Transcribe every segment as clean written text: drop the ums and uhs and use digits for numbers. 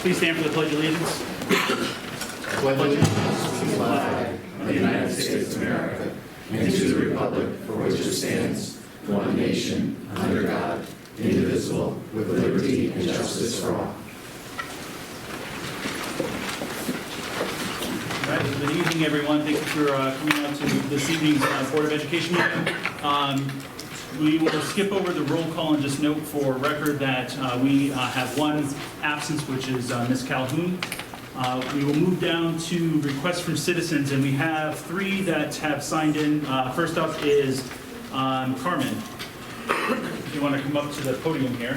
Please stand for the Pledge of Allegiance. Pledge allegiance to the flag of the United States of America and to the republic for which it stands, one nation, under God, indivisible, with liberty and justice for all. All right, good evening, everyone. Thank you for coming out to this evening's Board of Education meeting. We will skip over the roll call and just note for record that we have one absence, which is Ms. Calhoun. We will move down to requests from citizens, and we have three that have signed in. First up is Carmen. If you want to come up to the podium here.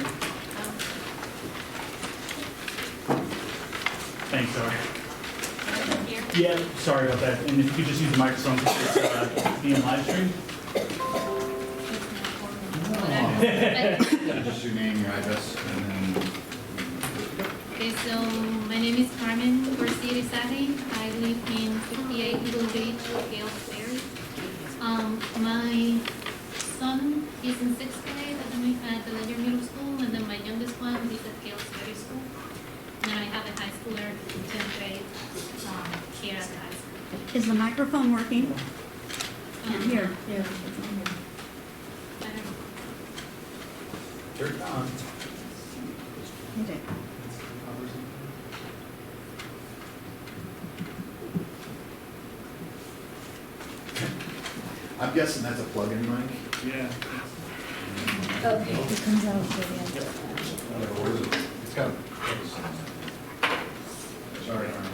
Thanks, sorry. Yeah, sorry about that. And if you could just use the microphone because it's being live streamed. Just your name, your address, and then... Okay, so my name is Carmen Garcia Rizarri. I live in 58 Eagle Beach, Gales Ferry. My son is in 6th grade at the Ledyard Middle School, and then my youngest one is at Gales Ferry School. And I have a high schooler in 10th grade here at the high school. Is the microphone working? Here. Yeah. I don't know. Turn it on. Okay. I'm guessing that's a plug-in mic? Yeah. Okay. It comes out so Or is it? It's got a... Sorry, I don't know.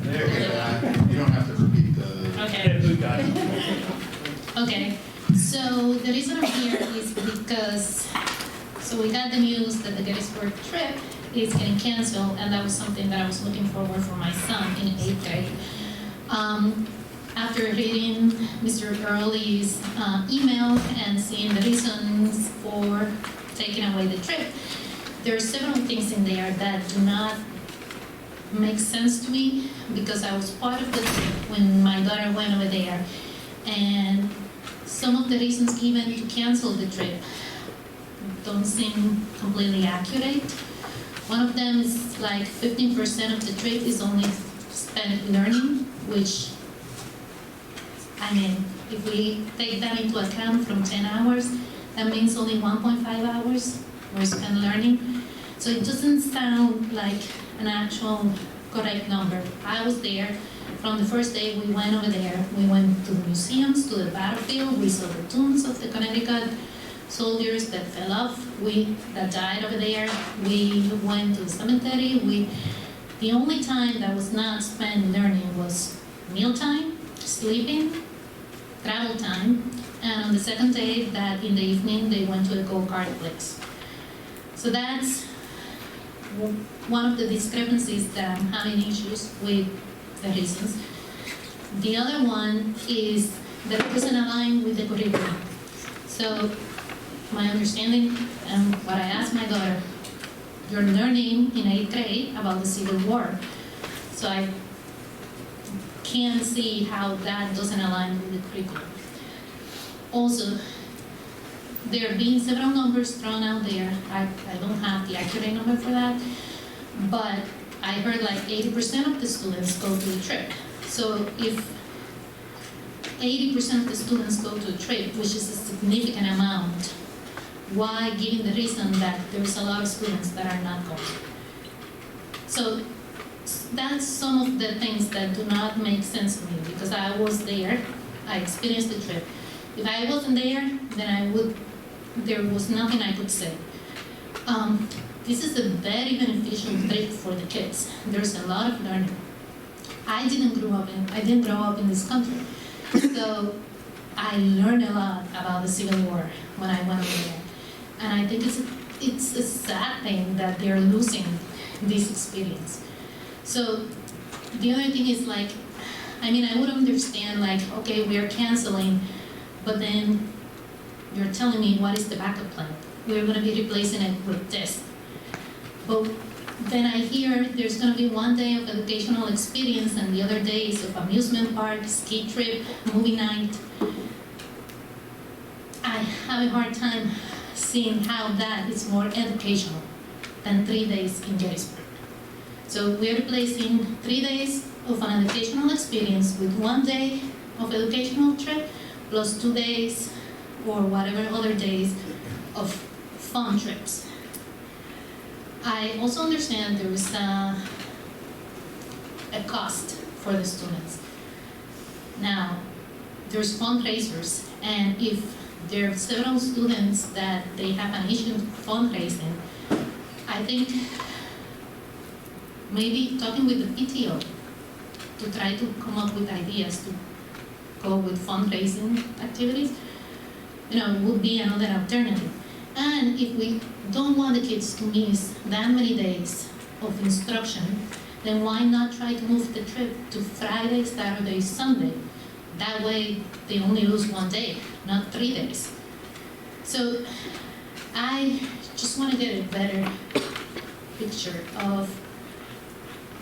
There you go. You don't have to repeat the... Okay. Who got it? Okay, so the reason I'm here is because, so we got the news that the Gettysburg trip is getting canceled, and that was something that I was looking forward for my son in 8th grade. After reading Mr. Early's email and seeing the reasons for taking away the trip, there are several things in there that do not make sense to me, because I was part of the trip when my daughter went over there, and some of the reasons given to cancel the trip don't seem completely accurate. One of them is like 15% of the trip is only spent learning, which, I mean, if we take that into account from 10 hours, that means only 1.5 hours were spent learning. So it doesn't sound like an actual correct number. I was there. From the first day we went over there, we went to the museums, to the battlefield, we saw the tombs of the Connecticut soldiers that fell off, that died over there. We went to the cemetery. The only time that was not spent learning was mealtime, sleeping, travel time, and on the second day, that in the evening, they went to a go-kart place. So that's one of the discrepancies that I'm having issues with the reasons. The other one is that it doesn't align with the curriculum. So my understanding and what I asked my daughter, you're learning in 8th grade about the Civil War. So I can't see how that doesn't align with the curriculum. Also, there have been several numbers thrown out there. I don't have the accurate number for that, but I heard like 80% of the students go to the trip. So if 80% of the students go to a trip, which is a significant amount, why, given the reason that there's a lot of students that are not going? So that's some of the things that do not make sense to me, because I was there, I experienced the trip. If I wasn't there, then there was nothing I could say. This is a very beneficial trip for the kids. There's a lot of learning. I didn't grow up in this country. So I learned a lot about the Civil War when I went over there. And I think it's a sad thing that they're losing this experience. So the other thing is like, I mean, I would understand like, okay, we are canceling, but then you're telling me what is the backup plan? We're gonna be replacing it with this. But then I hear there's going to be one day of educational experience and the other days of amusement park, ski trip, movie night. have a hard time seeing how that is more educational than 3 days in Gettysburg. So we're replacing 3 days of an educational experience with 1 day of educational trip plus 2 days or whatever other days of fun trips. I also understand there is a cost for the students. Now, there's fundraisers, and if there are several students that they have an issue fundraising, I think maybe talking with the PTO to try to come up with ideas to go with fundraising activities, would be another alternative. And if we don't want the kids to miss that many days of instruction, then why not try to move the trip to Friday, Saturday, Sunday? That way they only lose 1 day, not 3 days. So I just want to get a better picture of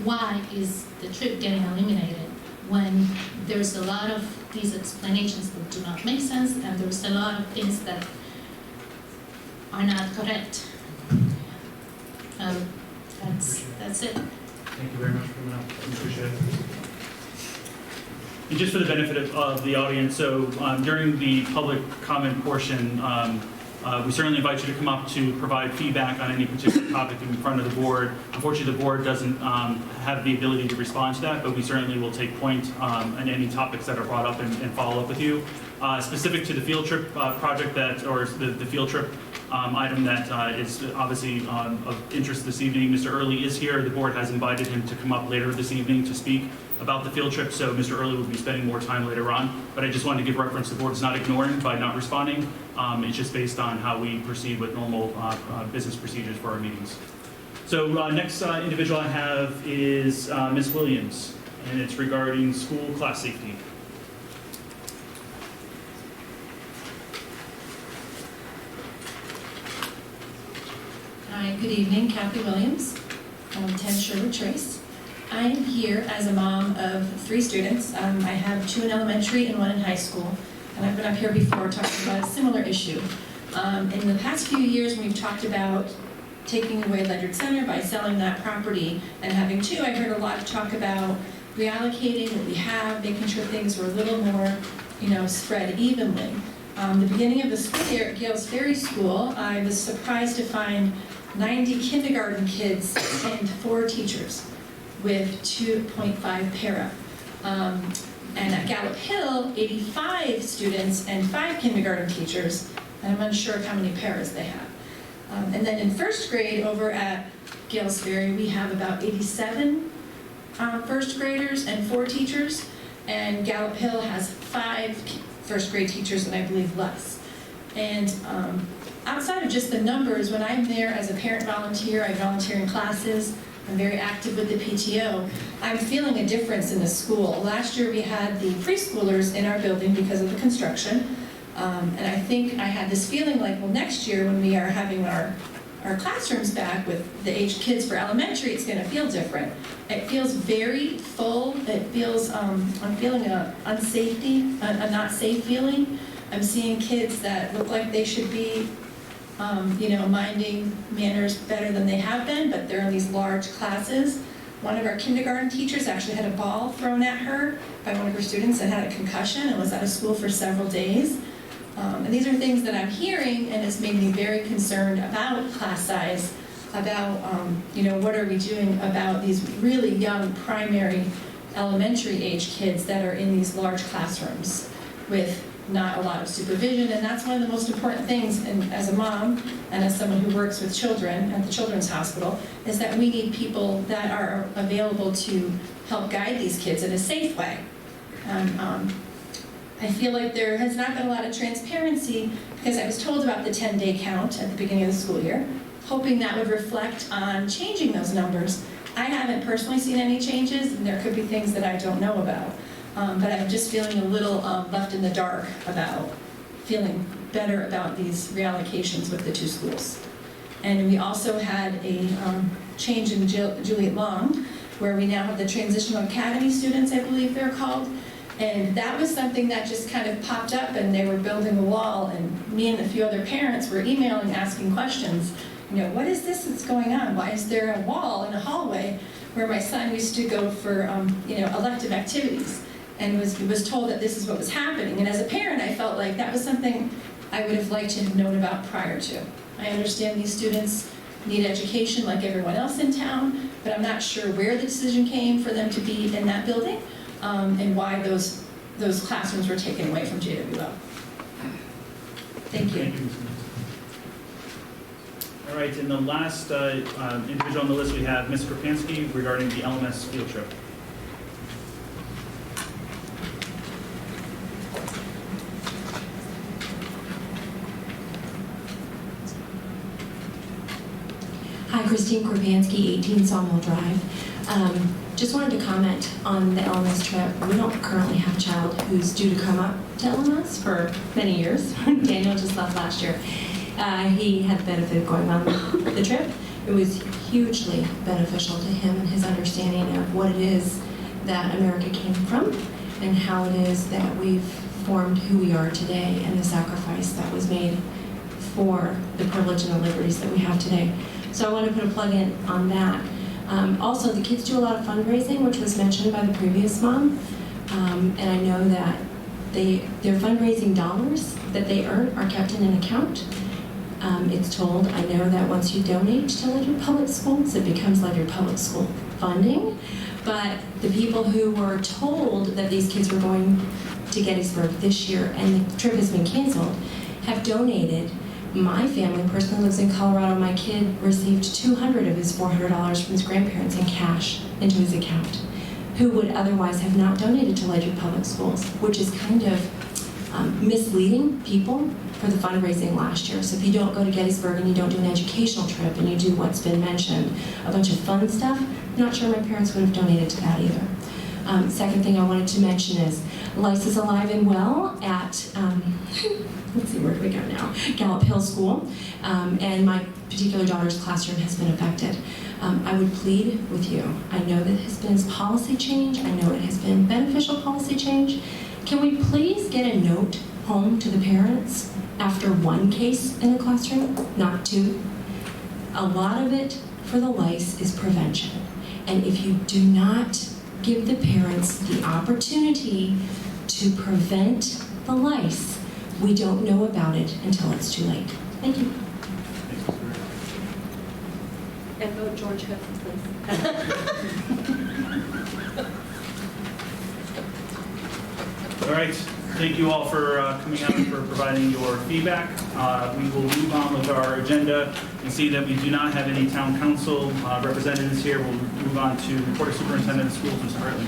why is the trip getting eliminated when there's a lot of these explanations that do not make sense, and there's a lot of things that are not correct. That's it. Thank you very much for coming up. I appreciate it. And just for the benefit of the audience, so during the public comment portion, we certainly invite you to come up to provide feedback on any particular topic in front of the board. Unfortunately, the board doesn't have the ability to respond to that, but we certainly will take point on any topics that are brought up and follow up with you. Specific to the field trip project or the field trip item that is obviously of interest this evening, Mr. Early is here. The board has invited him to come up later this evening to speak about the field trip, so Mr. Early will be spending more time later on. But I just wanted to give reference the board is not ignoring by not responding. It's just based on how we proceed with normal business procedures for our meetings. So next individual I have is Ms. Williams, and it's regarding school class safety. Hi, good evening, Kathy Williams, 10 Sherwood Trace. I am here as a mom of 3 students. I have 2 in elementary and 1 in high school, and I've been up here before talking about a similar issue. In the past few years, when we've talked about taking away Ledyard Center by selling that property and having 2, I heard a lot of talk about reallocating what we have, making sure things were a little more, spread evenly. The beginning of the school year at Gales Ferry School, I was surprised to find 90 kindergarten kids and 4 teachers with 2.5 para. And at Gallup Hill, 85 students and 5 kindergarten teachers, and I'm unsure of how many paras they have. And then in first grade over at Gales Ferry, we have about 87 first graders and 4 teachers, and Gallup Hill has 5 first grade teachers and I believe less. And outside of just the numbers, when I'm there as a parent volunteer, I volunteer in classes, I'm very active with the PTO, I'm feeling a difference in the school. Last year we had the preschoolers in our building because of the construction, and I think I had this feeling like, well, next year when we are having our classrooms back with the aged kids for elementary, it's going to feel different. It feels very full. It feels, I'm feeling a unsafety, a not safe feeling. I'm seeing kids that look like they should be, minding manners better than they have been, but they're in these large classes. One of our kindergarten teachers actually had a ball thrown at her by one of her students that had a concussion and was out of school for several days. And these are things that I'm hearing, and it's made me very concerned about class size, about, what are we doing about these really young primary, elementary age kids that are in these large classrooms with not a lot of supervision. And that's one of the most important things, and as a mom and as someone who works with children at the Children's Hospital, is that we need people that are available to help guide these kids in a safe way. I feel like there has not been a lot of transparency because I was told about the 10-day count at the beginning of the school year, hoping that would reflect on changing those numbers. I haven't personally seen any changes, and there could be things that I don't know about. But I'm just feeling a little left in the dark about feeling better about these reallocations with the 2 schools. And we also had a change in Juliet Long, where we now have the Transitional Academy students, I believe they're called, And that was something that just kind of popped up, and they were building a wall, and me and a few other parents were emailing, asking questions. You know, what is this that's going on? Why is there a wall in a hallway where my son used to go for, elective activities? And was told that this is what was happening. And as a parent, I felt like that was something I would have liked to have known about prior to. I understand these students need education like everyone else in town, but I'm not sure where the decision came for them to be in that building, and why those classrooms were taken away from JWL. Thank you. All right, and the last individual on the list, we have Ms. Krapansky regarding the LMS field trip. Hi, Christine Korpansky, 18 Sawmill Drive. Just wanted to comment on the LMS trip. We don't currently have a child who's due to come up to LMS for many years. Daniel just left last year. He had the benefit of going on the trip. It was hugely beneficial to him and his understanding of what it is that America came from and how it is that we've formed who we are today and the sacrifice that was made for the privilege and the liberties that we have today. So I want to put a plug in on that. Also, the kids do a lot of fundraising, which was mentioned by the previous mom. And I know that their fundraising dollars that they earn are kept in an account. It's told, I know that once you donate to Ledyard Public Schools, it becomes Ledyard Public School funding. But the people who were told that these kids were going to Gettysburg this year and the trip has been canceled have donated. My family personally lives in Colorado. My kid received $200 of his $400 from his grandparents in cash into his account, who would otherwise have not donated to Ledyard Public Schools, which is kind of misleading people for the fundraising last year. So if you don't go to Gettysburg and you don't do an educational trip and you do what's been mentioned, a bunch of fun stuff, I'm not sure my parents would have donated to that either. Second thing I wanted to mention is Lice is alive and well at, let's see, where do we go now? Gallup Hill School, and my particular daughter's classroom has been affected. I would plead with you. I know that it has been policy change. I know it has been beneficial policy change. Can we please get a note home to the parents after one case in the classroom, not two? A lot of it for the lice is prevention. And if you do not give the parents the opportunity to prevent the lice, we don't know about it until it's too late. Thank you. And vote George Hudson, please. All right, thank you all for coming out and for providing your feedback. We will move on with our agenda and see that we do not have any town council representatives here. We'll move on to Report of Superintendent of Schools, Mr. Hartley.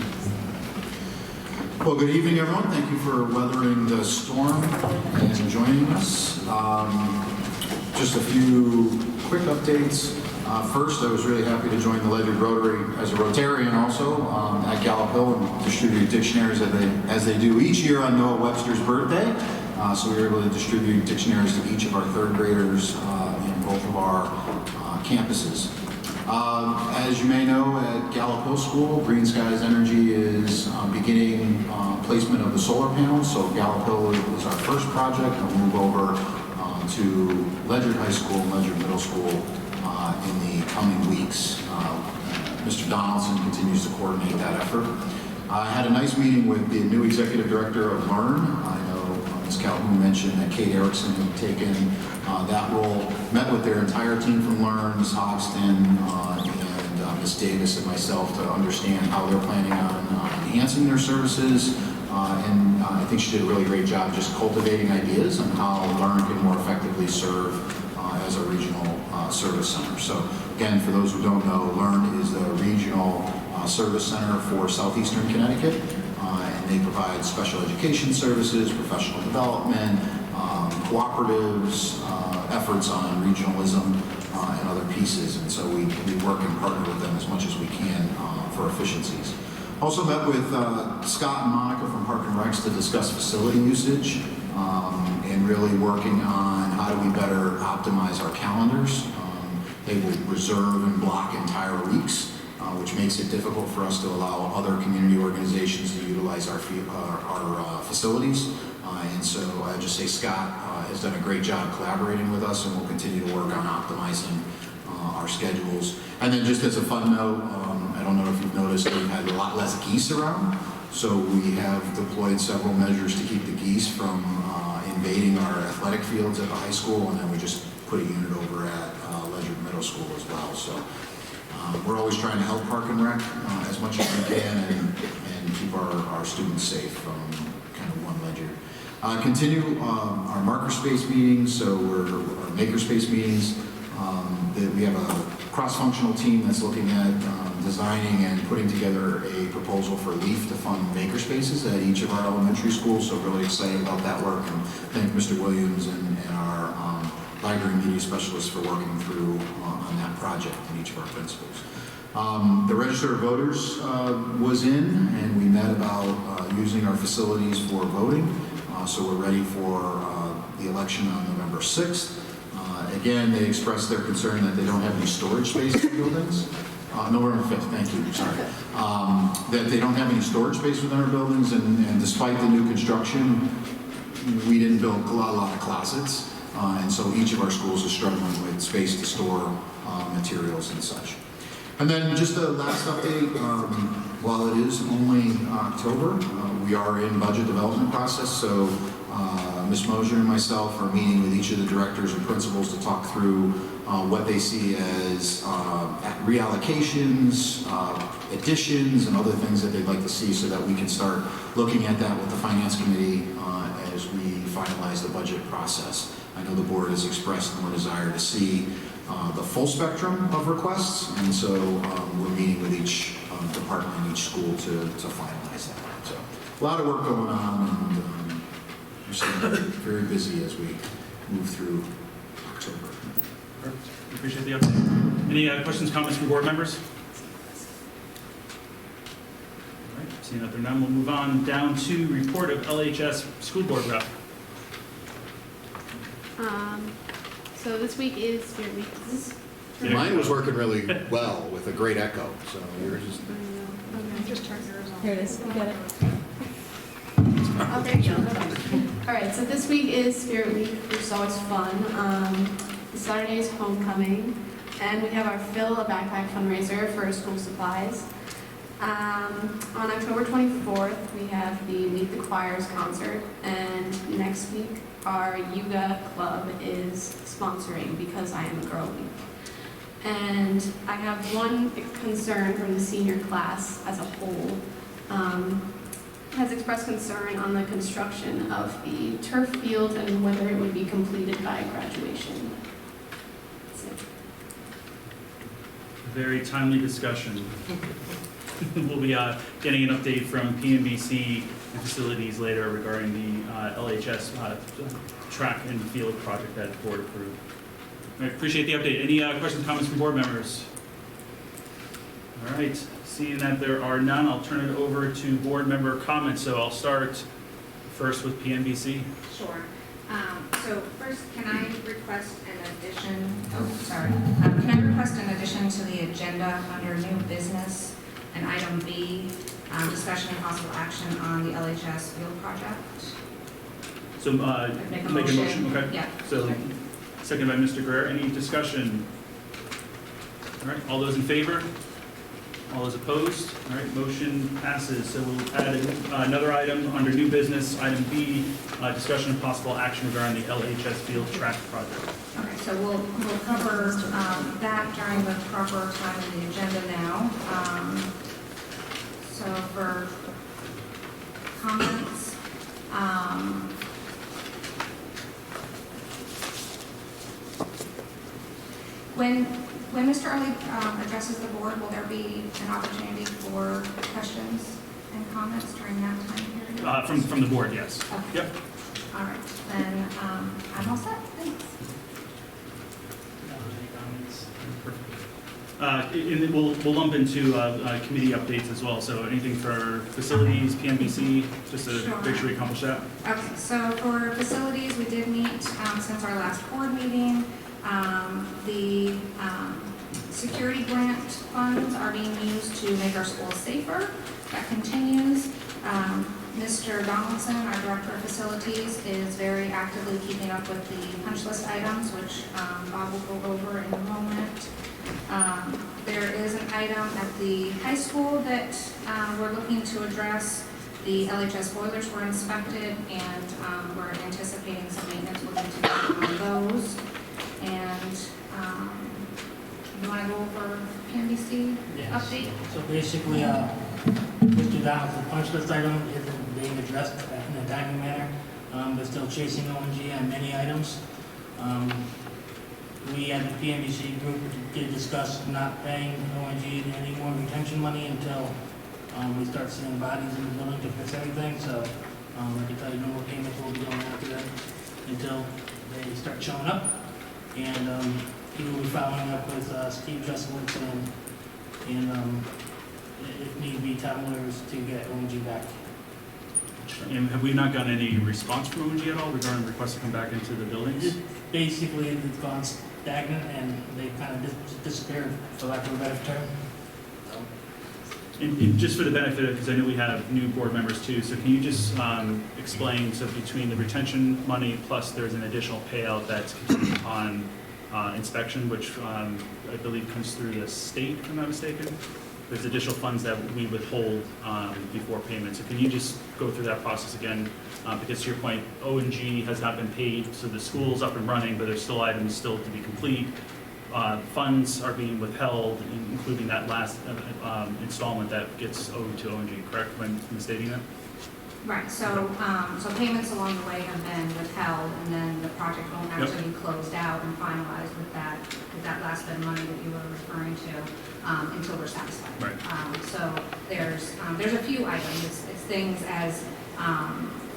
Well, good evening, everyone. Thank you for weathering the storm and joining us. Just a few quick updates. First, I was really happy to join the Ledyard Rotary as a Rotarian also at Gallup Hill and distribute dictionaries as they do each year on Noah Webster's birthday. So we were able to distribute dictionaries to each of our third graders in both of our campuses. As you may know, at Gallup Hill School, Green Skies Energy is beginning placement of the solar panels. So Gallup Hill is our first project. We'll move over to Ledyard High School and Ledyard Middle School in the coming weeks. Mr. Donaldson continues to coordinate that effort. I had a nice meeting with the new executive director of LEARN. I know Ms. Calhoun mentioned that Kate Erickson had taken that role, met with their entire team from LEARN, Ms. Hoxton, and Ms. Davis and myself to understand how they're planning on enhancing their services. And I think she did a really great job just cultivating ideas on how LEARN can more effectively serve as a regional service center. So again, for those who don't know, LEARN is the regional service center for southeastern Connecticut, and they provide special education services, professional development, cooperatives, efforts on regionalism, and other pieces. And so we work and partner with them as much as we can for efficiencies. Also met with Scott and Monica from Park and Recs to discuss facility usage and really working on how do we better optimize our calendars. They will reserve and block entire weeks which makes it difficult for us to allow other community organizations to utilize our facilities. And so I just say Scott has done a great job collaborating with us, and we'll continue to work on optimizing our schedules. And then just as a fun note, I don't know if you've noticed, we've had a lot less geese around. So we have deployed several measures to keep the geese from invading our athletic fields at the high school, and then we just put a unit over at Ledyard Middle School as well. So we're always trying to help Park and Rec as much as we can and keep our students safe from kind of one Ledyard. Continue our marker space meetings, so our maker space meetings. We have a cross-functional team that's looking at designing and putting together a proposal for LEAF to fund maker spaces at each of our elementary schools, so really excited about that work, and thank Mr. Williams and our library media specialists for working through on that project and each of our principals. The register of voters was in, and we met about using our facilities for voting, so we're ready for the election on November 6th. Again, they expressed their concern that they don't have any storage space in the buildings. November 5th, thank you, sorry. That they don't have any storage space within our buildings, and despite the new construction, we didn't build a lot of closets, and so each of our schools is struggling with space to store materials and such. And then just a last update, while it is only October, we are in budget development process, so Ms. Mosier and myself are meeting with each of the directors and principals to talk through what they see as reallocations, additions, and other things that they'd like to see, so that we can start looking at that with the Finance Committee as we finalize the budget process. I know the board has expressed more desire to see the full spectrum of requests, and so we're meeting with each department and each school to finalize that. So a lot of work going on, and we're staying very busy as we move through October. Perfect. Appreciate the update. Any questions, comments from board members? All right, seeing that there are none, we'll move on down to report of LHS school board rep. So this week is Spirit Week. Mine was working really well with a great echo, so yours is... Okay, just turn yours on. Here it is, you got it. Oh, there you go. All right, so this week is Spirit Week, which is always fun. Saturday is homecoming, and we have our Fill a Backpack fundraiser for school supplies. On October 24th, we have the Meet the Choirs concert, and next week our yoga club is sponsoring Because I Am a Girl Week. And I have one concern from the senior class as a whole. Has expressed concern on the construction of the turf field and whether it would be completed by graduation. That's it. Very timely discussion. We'll be getting an update from PMBC and facilities later regarding the LHS track and field project that the board approved. All right, appreciate the update. Any questions, comments from board members? All right, seeing that there are none, I'll turn it over to board member comments. So I'll start first with PMBC. Sure. So first, can I request an addition? Can I request an addition to the agenda under new business and item B, discussion and possible action on the LHS field project? So Make a make a motion. motion, okay? Yeah. So second by Mr. Guerrero. Any discussion? All right, all those in favor? All those opposed? All right, motion passes. So we'll add another item under new business, item B, discussion of possible action regarding the LHS field track project. Okay, so we'll cover that during the proper time of the agenda now. So for comments, when Mr. Early addresses the board, will there be an opportunity for questions and comments during that time period? From the board, yes. Okay. Yep. All right, then I'm all set. Thanks. And then we'll lump into committee updates as well. So anything for facilities, PMBC, just to Sure. make sure we accomplish that. Okay, so for facilities, we did meet since our last board meeting. The security grant funds are being used to make our schools safer. That continues. Mr. Donaldson, our Director of Facilities, is very actively keeping up with the punch list items, which Bob will go over in a moment. There is an item at the high school that we're looking to address. The LHS boilers were inspected, and we're anticipating some maintenance will need to be done on those. And you want to go over PMBC update? So basically, Mr. Donaldson's punch list item isn't being addressed in a timely manner. They're still chasing ONG on many items. We at the PMBC group did discuss not paying ONG any more retention money until we start seeing bodies in the building to fix everything. So I can tell you no more payments will be going after that until they start showing up. And he will be following up with Steve Jesselowitz and if need be, town lawyers to get ONG back. And have we not gotten any response from ONG at all regarding requests to come back into the buildings? Basically, it's gone stagnant and they kind of disappeared, for lack of a better term. And just for the benefit, because I know we have new board members too, so can you just explain, so between the retention money plus there's an additional payout that's contingent on inspection, which I believe comes through the state, if I'm not mistaken? There's additional funds that we withhold before payment. So can you just go through that process again? Because to your point, ONG has not been paid, so the school's up and running, but there's still items still to be complete. Funds are being withheld, including that last installment that gets owed to ONG, correct, when stating that? Right, so payments along the way have been withheld, and then the project won't actually be closed out and finalized with that last bit of money that you were referring to until we're satisfied. Right. So there's a few items. It's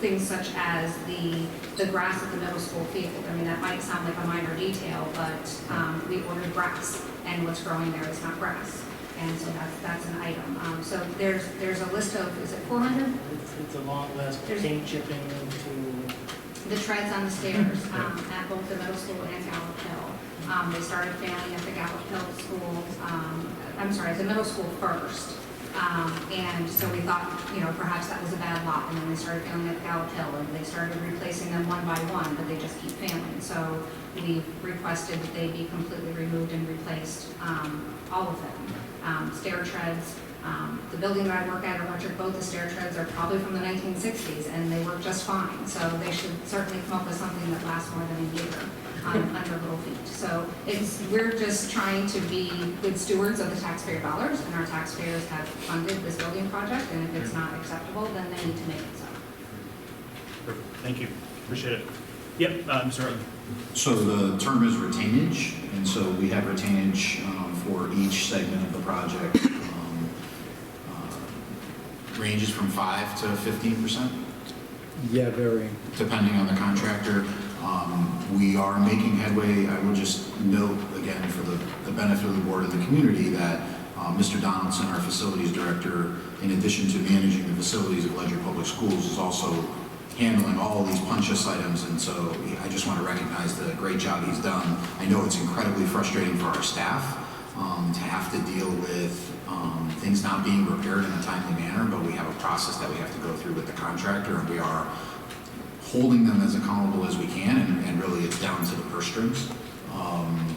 things such as the grass at the middle school field. I mean, that might sound like a minor detail, but we ordered grass, and what's growing there is not grass. And so that's an item. So there's a list of, is it 400? It's a long list, paint chipping into... The treads on the stairs at both the middle school and Gallup Hill. They started failing at the Gallup Hill school, the middle school first. And so we thought, perhaps that was a bad lot, and then they started failing at Gallup Hill, and they started replacing them one by one, but they just keep failing. So we requested that they be completely removed and replaced, all of them. Stair treads, the building that I work at, Electric Boat, the stair treads are probably from the 1960s, and they work just fine. So they should certainly come up with something that lasts more than a year under little feet. So we're just trying to be good stewards of the taxpayer dollars, and our taxpayers have funded this building project, and if it's not acceptable, then they need to make it so. Perfect. Thank you. Appreciate it. Yep, Mr. Hartley. So the term is retainage, and so we have retainage for each segment of the project. Ranges from 5 to 15%. Yeah, very. Depending on the contractor. We are making headway. I will just note, again, for the benefit of the board and the community, that Mr. Donaldson, our facilities director, in addition to managing the facilities of Ledyard Public Schools, is also handling all of these punch list items, and so I just want to recognize the great job he's done. I know it's incredibly frustrating for our staff to have to deal with things not being repaired in a timely manner, but we have a process that we have to go through with the contractor, and we are holding them as accountable as we can, and really it's down to the purse strings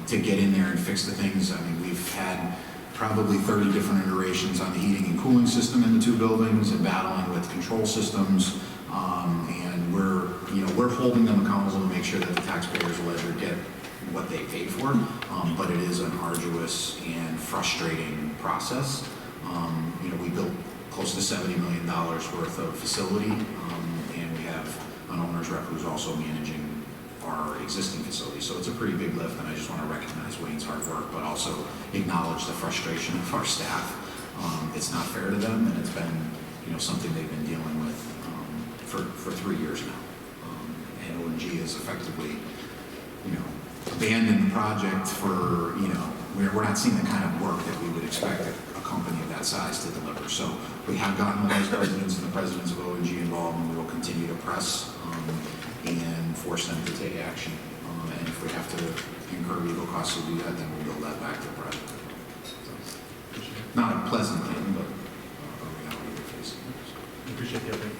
to get in there and fix the things. I mean, we've had probably 30 different iterations on the heating and cooling system in the two buildings and battling with control systems, and we're holding them accountable to make sure that the taxpayers of Ledyard get what they paid for, but it is an arduous and frustrating process. We built close to $70 million worth of facility, and we have an owner's rep who's also managing our existing facility. So it's a pretty big lift, and I just want to recognize Wayne's hard work, but also acknowledge the frustration of our staff. It's not fair to them, and it's been something they've been dealing with for 3 years now. And ONG is effectively abandoned the project for we're not seeing the kind of work that we would expect a company of that size to deliver. So we have gotten the vice presidents and the presidents of ONG involved, and we will continue to press and force them to take action. And if we have to incur legal costs to do that, then we'll build that back to the project. not a pleasant thing, but a reality we're facing. Appreciate the update.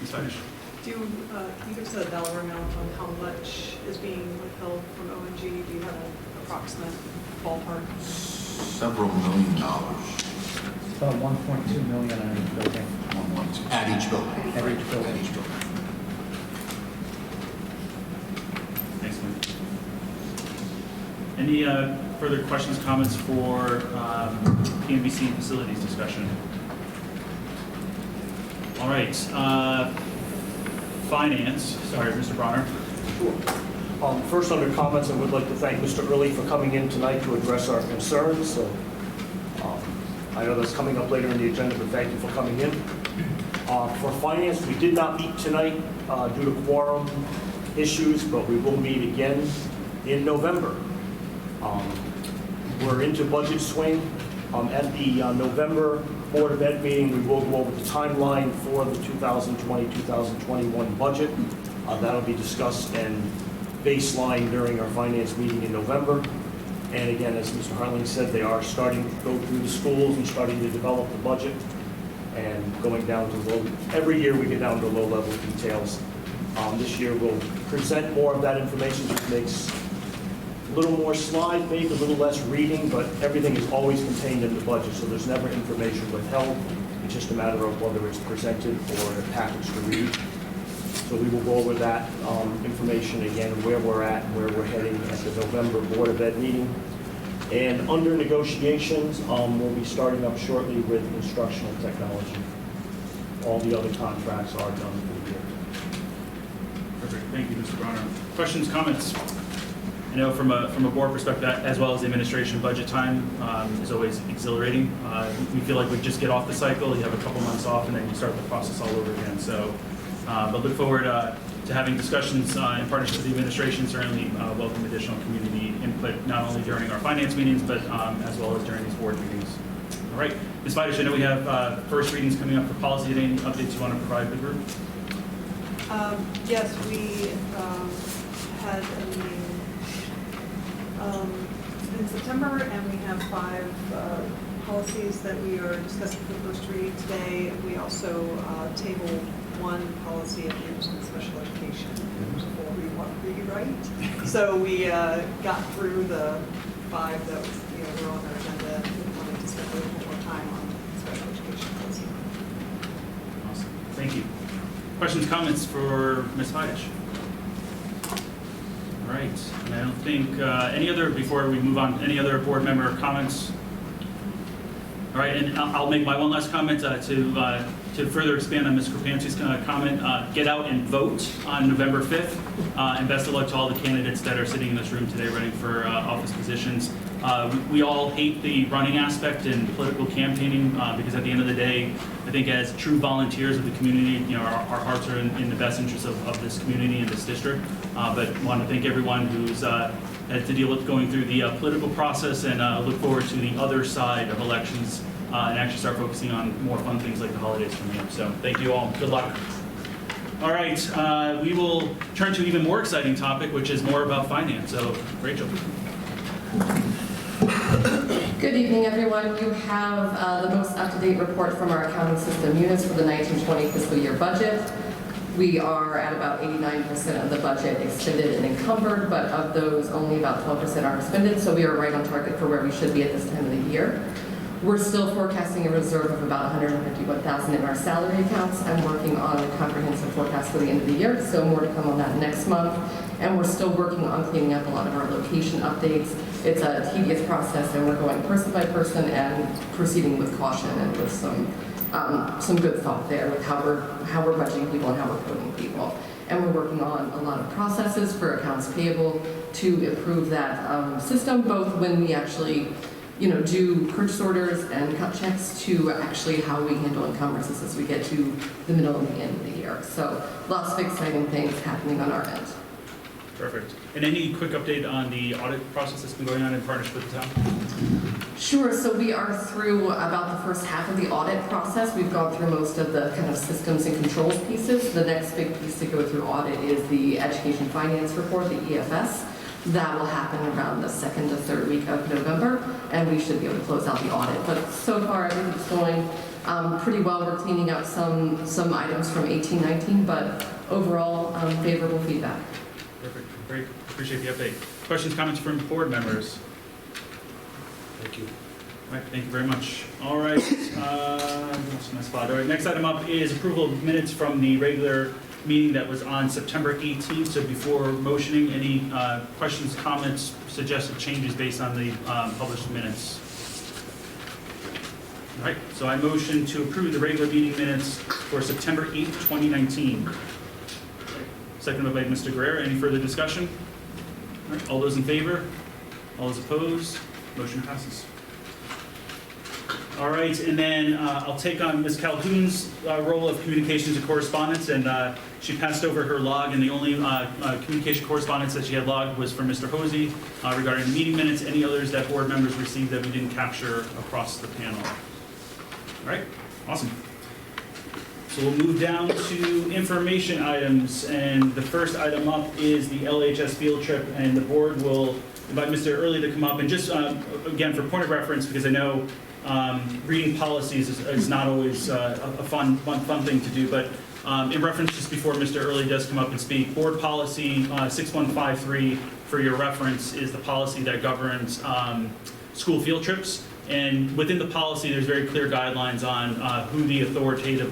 Ms. Finish. Do you, can you give us a dollar amount on how much is being withheld from ONG? Do you have an approximate ballpark? Several $1 million. About 1.2 million on each building. At each building. At each building. At each building. Excellent. Any further questions, comments for PMBC facilities discussion? All right. Finance. Sorry, Mr. Bronner. Sure. First, under comments, I would like to thank Mr. Early for coming in tonight to address our concerns. So, I know that's coming up later in the agenda, but thank you for coming in. For finance, we did not meet tonight due to quorum issues, but we will meet again in November. We're into budget swing. At the November Board of Ed meeting, we will go over the timeline for the 2020-2021 budget. That'll be discussed and baseline during our finance meeting in November. And again, as Mr. Harling said, they are starting to go through the schools and starting to develop the budget and going down to low. Every year we get down to low-level details. This year we'll present more of that information, which makes a little more slide, maybe a little less reading, but everything is always contained in the budget, so there's never information withheld. It's just a matter of whether it's presented or in a package to read. So we will go over that information again, where we're at, where we're heading at the November Board of Ed meeting. And under negotiations, we'll be starting up shortly with instructional technology. All the other contracts are done for the year. Perfect. Thank you, Mr. Bronner. Questions, comments? I know from a board perspective, as well as the administration, budget time is always exhilarating. We feel like we just get off the cycle, you have a couple months off, and then you start the process all over again. So, but look forward to having discussions in partnership with the administration. Certainly welcome additional community input, not only during our finance meetings, but as well as during these board meetings. All right, Ms. Vidish, I know we have first readings coming up for policy. Any updates you want to provide the group? Yes, we had a meeting in September, and we have 5 policies that we are discussing for first reading today. We also tabled 1 policy of in special education before we rewrite. So we got through the 5 that were on our agenda. We wanted to spend a little more time on special education policy. Awesome. Thank you. Questions, comments for Ms. Vidish? All right, and I don't think before we move on, any other board member comments? All right, and I'll make my one last comment to further expand on Ms. Kropansky's comment. Get out and vote on November 5th, and best of luck to all the candidates that are sitting in this room today running for office positions. We all hate the running aspect in political campaigning because at the end of the day, I think as true volunteers of the community, our hearts are in the best interest of this community and this district. But want to thank everyone who's had to deal with going through the political process, and look forward to the other side of elections and actually start focusing on more fun things like the holidays coming up. So thank you all. Good luck. All right, we will turn to an even more exciting topic, which is more about finance. So, Rachel. Good evening, everyone. You have the most up-to-date report from our accounting system units for the 1920 fiscal year budget. We are at about 89% of the budget expended and encumbered, but of those, only about 12% are expended, so we are right on target for where we should be at this time of the year. We're still forecasting a reserve of about $151,000 in our salary accounts. I'm working on a comprehensive forecast for the end of the year, so more to come on that next month. And we're still working on cleaning up a lot of our location updates. It's a tedious process, and we're going person by person and proceeding with caution and with some good thought there with how we're budgeting people and how we're coding people. And we're working on a lot of processes for accounts payable to improve that system, both when we actually do purchase orders and cut checks to actually how we handle encumbrances as we get to the middle and the end of the year. So lots of exciting things happening on our end. Perfect. And any quick update on the audit process that's been going on in partnership with the town? Sure. So we are through about the first half of the audit process. We've gone through most of the kind of systems and controls pieces. The next big piece to go through audit is the education finance report, the EFS. That will happen around the second to third week of November, and we should be able to close out the audit. But so far, everything's going pretty well. We're cleaning up some items from 18-19, but overall, favorable feedback. Perfect, great, appreciate the update. Questions, comments from board members? Thank you. All right, thank you very much. All right, what's my spot? All right, next item up is approval of minutes from the regular meeting that was on September 18th. So before motioning, any questions, comments, suggested changes based on the published minutes? All right, so I motion to approve the regular meeting minutes for September 8th, 2019. Seconded by Mr. Guerrero. Any further discussion? All right, all those in favor? All those opposed? Motion passes. All right, and then I'll take on Ms. Calhoun's role of communications and correspondence, and she passed over her log, and the only communication correspondence that she had logged was from Mr. Hosey regarding the meeting minutes. Any others that board members received that we didn't capture across the panel? All right, awesome. So we'll move down to information items, and the first item up is the LHS field trip, and the board will invite Mr. Early to come up, and just, again, for point of reference, because I know reading policies is not always a fun thing to do, but in reference, just before Mr. Early does come up and speak, board policy 6153, for your reference, is the policy that governs school field trips. And within the policy, there's very clear guidelines on who the authoritative,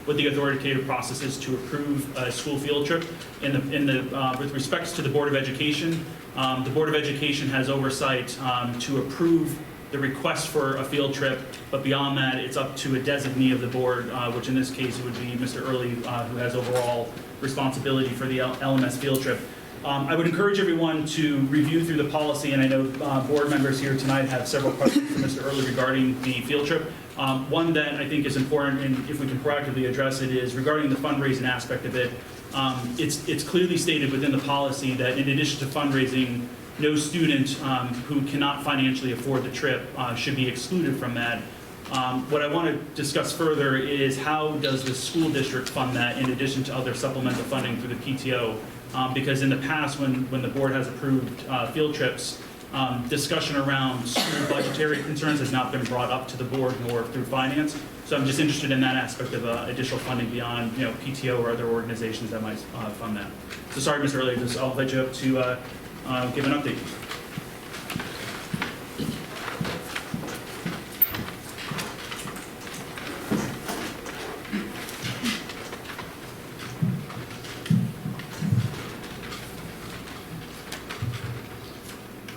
what the authoritative process is to approve a school field trip. With respects to the Board of Education, the Board of Education has oversight to approve the request for a field trip, but beyond that, it's up to a designee of the board, which in this case would be Mr. Early, who has overall responsibility for the LMS field trip. I would encourage everyone to review through the policy, and I know board members here tonight have several questions for Mr. Early regarding the field trip. One that I think is important, and if we can proactively address it, is regarding the fundraising aspect of it. It's clearly stated within the policy that in addition to fundraising, no student who cannot financially afford the trip should be excluded from that. What I want to discuss further is how does the school district fund that in addition to other supplemental funding through the PTO? Because in the past, when the board has approved field trips, discussion around school budgetary concerns has not been brought up to the board nor through finance. So I'm just interested in that aspect of additional funding beyond PTO or other organizations that might fund that. So sorry, Mr. Early, I'll invite you up to give an update.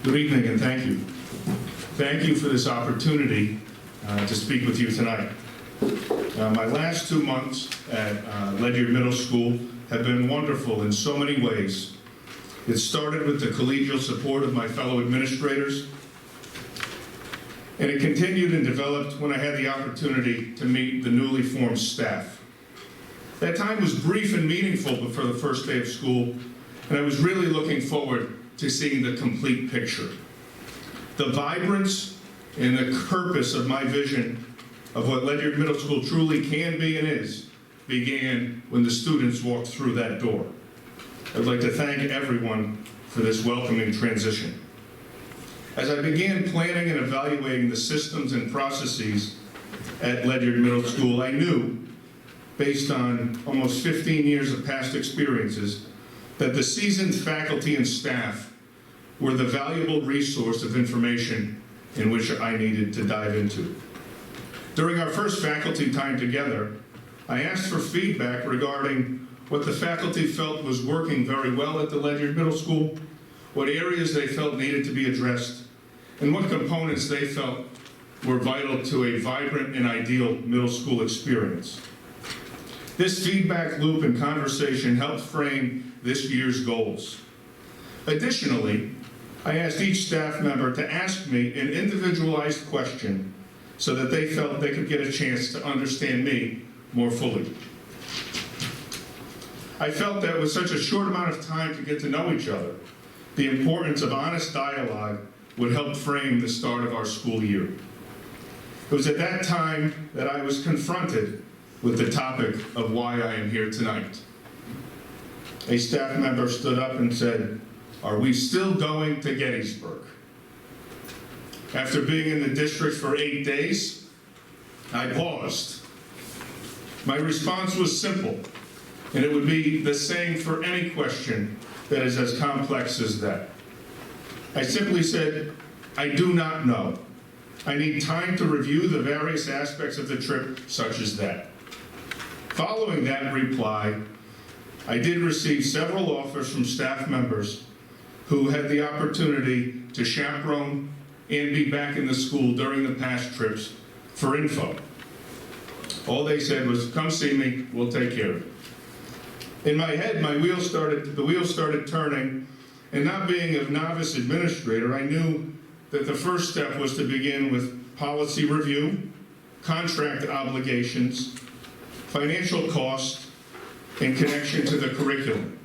Good evening and thank you. Thank you for this opportunity to speak with you tonight. My last 2 months at Ledyard Middle School have been wonderful in so many ways. It started with the collegial support of my fellow administrators, and it continued and developed when I had the opportunity to meet the newly formed staff. That time was brief and meaningful for the first day of school, and I was really looking forward to seeing the complete picture. The vibrance and the purpose of my vision of what Ledyard Middle School truly can be and is began when the students walked through that door. I'd like to thank everyone for this welcoming transition. As I began planning and evaluating the systems and processes at Ledyard Middle School, I knew, based on almost 15 years of past experiences, that the seasoned faculty and staff were the valuable resource of information in which I needed to dive into. During our first faculty time together, I asked for feedback regarding what the faculty felt was working very well at the Ledyard Middle School, what areas they felt needed to be addressed, and what components they felt were vital to a vibrant and ideal middle school experience. This feedback loop and conversation helped frame this year's goals. Additionally, I asked each staff member to ask me an individualized question so that they felt they could get a chance to understand me more fully. I felt that with such a short amount of time to get to know each other, the importance of honest dialogue would help frame the start of our school year. It was at that time that I was confronted with the topic of why I am here tonight. A staff member stood up and said, are we still going to Gettysburg? After being in the district for 8 days, I paused. My response was simple, and it would be the same for any question that is as complex as that. I simply said, I do not know. I need time to review the various aspects of the trip, such as that. Following that reply, I did receive several offers from staff members who had the opportunity to chaperone and be back in the school during the past trips for info. All they said was, come see me, we'll take care of it. In my head, the wheels started turning, and not being a novice administrator, I knew that the first step was to begin with policy review, contract obligations, financial cost, and connection to the curriculum.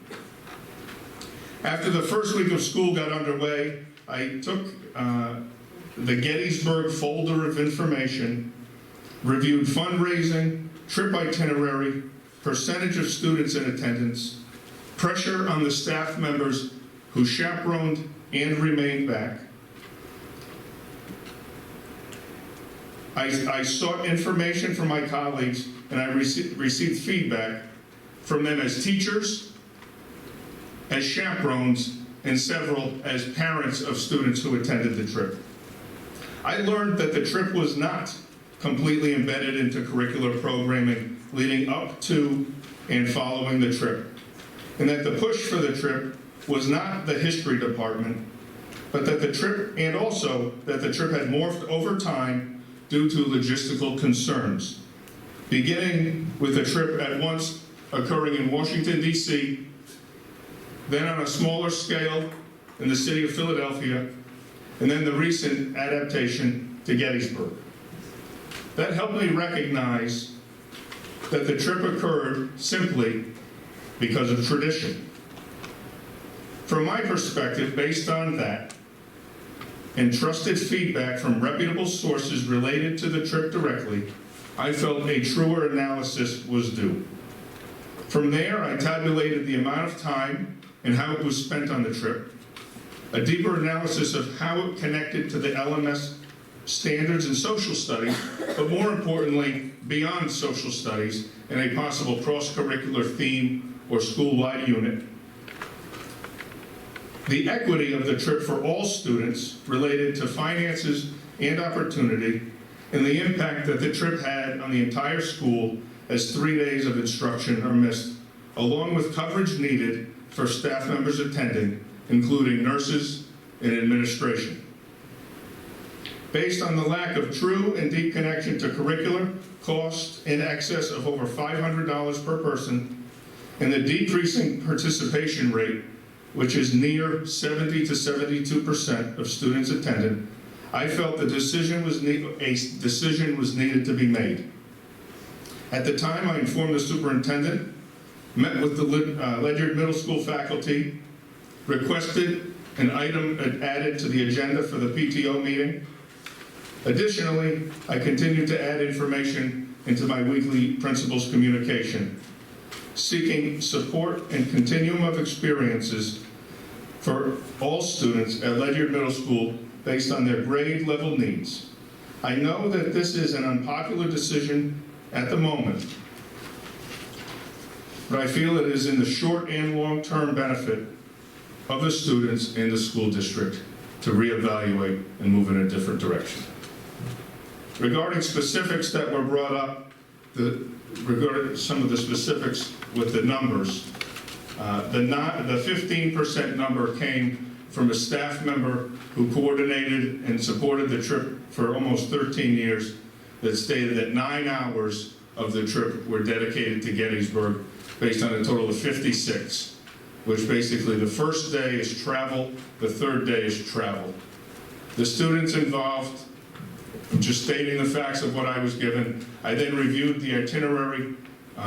After the first week of school got underway, I took the Gettysburg folder of information, reviewed fundraising, trip itinerary, percentage of students in attendance, pressure on the staff members who chaperoned and remained back. I sought information from my colleagues, and I received feedback from them as teachers, as chaperones, and several as parents of students who attended the trip. I learned that the trip was not completely embedded into curricular programming leading up to and following the trip, and that the push for the trip was not the history department, but that the trip had morphed over time due to logistical concerns, beginning with a trip at once occurring in Washington, D.C., then on a smaller scale in the city of Philadelphia, and then the recent adaptation to Gettysburg. That helped me recognize that the trip occurred simply because of tradition. From my perspective, based on that, and trusted feedback from reputable sources related to the trip directly, I felt a truer analysis was due. From there, I tabulated the amount of time and how it was spent on the trip, a deeper analysis of how it connected to the LMS standards and social studies, but more importantly, beyond social studies and a possible cross-curricular theme or school-wide unit. The equity of the trip for all students related to finances and opportunity, and the impact that the trip had on the entire school as 3 days of instruction are missed, along with coverage needed for staff members attending, including nurses and administration. Based on the lack of true and deep connection to curricular cost in excess of over $500 per person, and the decreasing participation rate, which is near 70 to 72% of students attended, I felt a decision was needed to be made. At the time, I informed the superintendent, met with the Ledyard Middle School faculty, requested an item added to the agenda for the PTO meeting. Additionally, I continued to add information into my weekly principals communication, seeking support and continuum of experiences for all students at Ledyard Middle School based on their grade level needs. I know that this is an unpopular decision at the moment, but I feel it is in the short and long-term benefit of the students and the school district to reevaluate and move in a different direction. Regarding specifics that were brought up, regarding some of the specifics with the numbers, the 15% number came from a staff member who coordinated and supported the trip for almost 13 years that stated that 9 hours of the trip were dedicated to Gettysburg based on a total of 56, which basically the first day is travel, the third day is travel. The students involved, just stating the facts of what I was given, I then reviewed the itinerary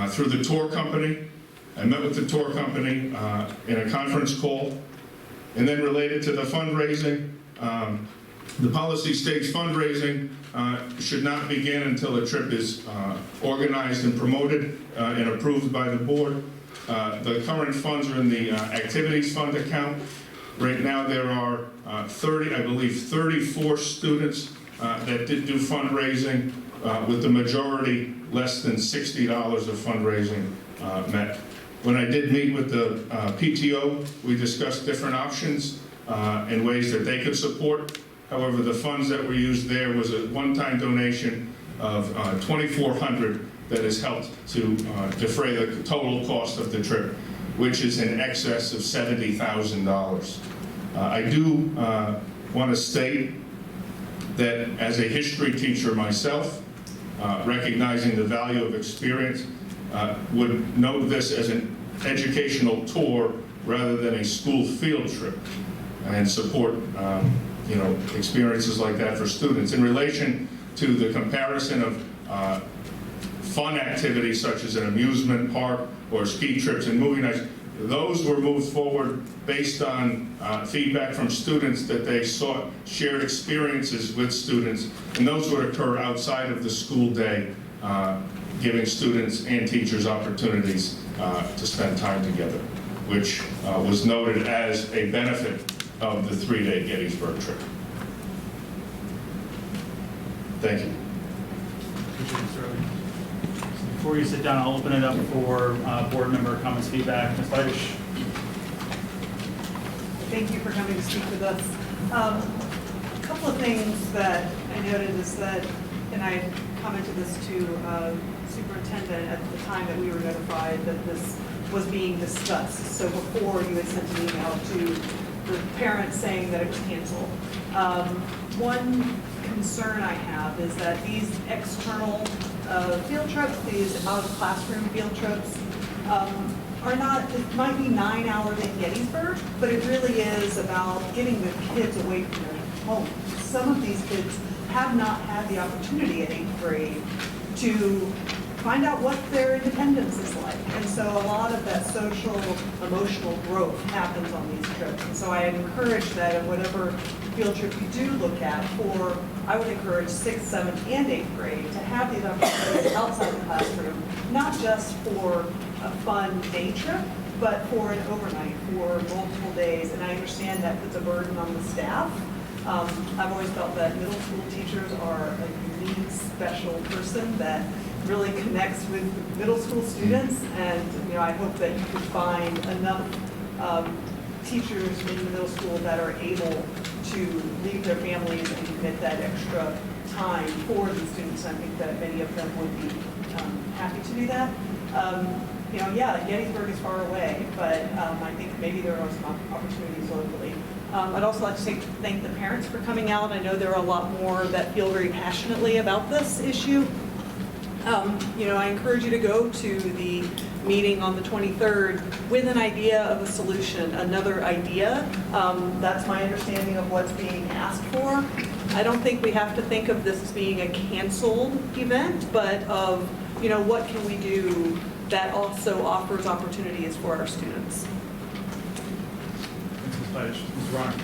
through the tour company. I met with the tour company in a conference call, and then related to the fundraising, the policy states fundraising should not begin until a trip is organized and promoted and approved by the board. The current funds are in the activities fund account, Right now, there are 34 students that did do fundraising, with the majority less than $60 of fundraising met. When I did meet with the PTO, we discussed different options and ways that they could support. However, the funds that were used there was a one-time donation of $2,400 that has helped to defray the total cost of the trip, which is in excess of $70,000. I do want to state that as a history teacher myself, recognizing the value of experience, would note this as an educational tour rather than a school field trip, and support experiences like that for students. In relation to the comparison of fun activities such as an amusement park or ski trips and movie nights, those were moved forward based on feedback from students that they sought shared experiences with students, and those would occur outside of the school day, giving students and teachers opportunities to spend time together, which was noted as a benefit of the 3-day Gettysburg trip. Thank you. Appreciate it, Mr. Early. Before you sit down, I'll open it up for board member comments, feedback. Ms. Leidish. Thank you for coming to speak with us. A couple of things that I noted is that, and I commented this to superintendent at the time that we were notified that this was being discussed. So before you had sent an email to the parents saying that it was canceled. One concern I have is that these external field trips, these out of classroom field trips, are not, it might be 9 hours in Gettysburg, but it really is about getting the kids away from their home. Some of these kids have not had the opportunity at 8th grade to find out what their independence is like. And so a lot of that social, emotional growth happens on these trips. And so I encourage that in whatever field trip you do look at, I would encourage 6th, 7th, and 8th grade to have these opportunities outside the classroom, not just for a fun day trip, but for an overnight, for multiple days. And I understand that puts a burden on the staff. I've always felt that middle school teachers are a unique, special person that really connects with middle school students, and I hope that you could find enough teachers in the middle school that are able to leave their families and commit that extra time for the students. I think that many of them would be happy to do that. Gettysburg is far away, but I think maybe there are some opportunities locally. I'd also like to thank the parents for coming out. I know there are a lot more that feel very passionately about this issue. I encourage you to go to the meeting on the 23rd with an idea of a solution, another idea. That's my understanding of what's being asked for. I don't think we have to think of this as being a canceled event, but of, what can we do that also offers opportunities for our students. Thanks, Ms. Leidish.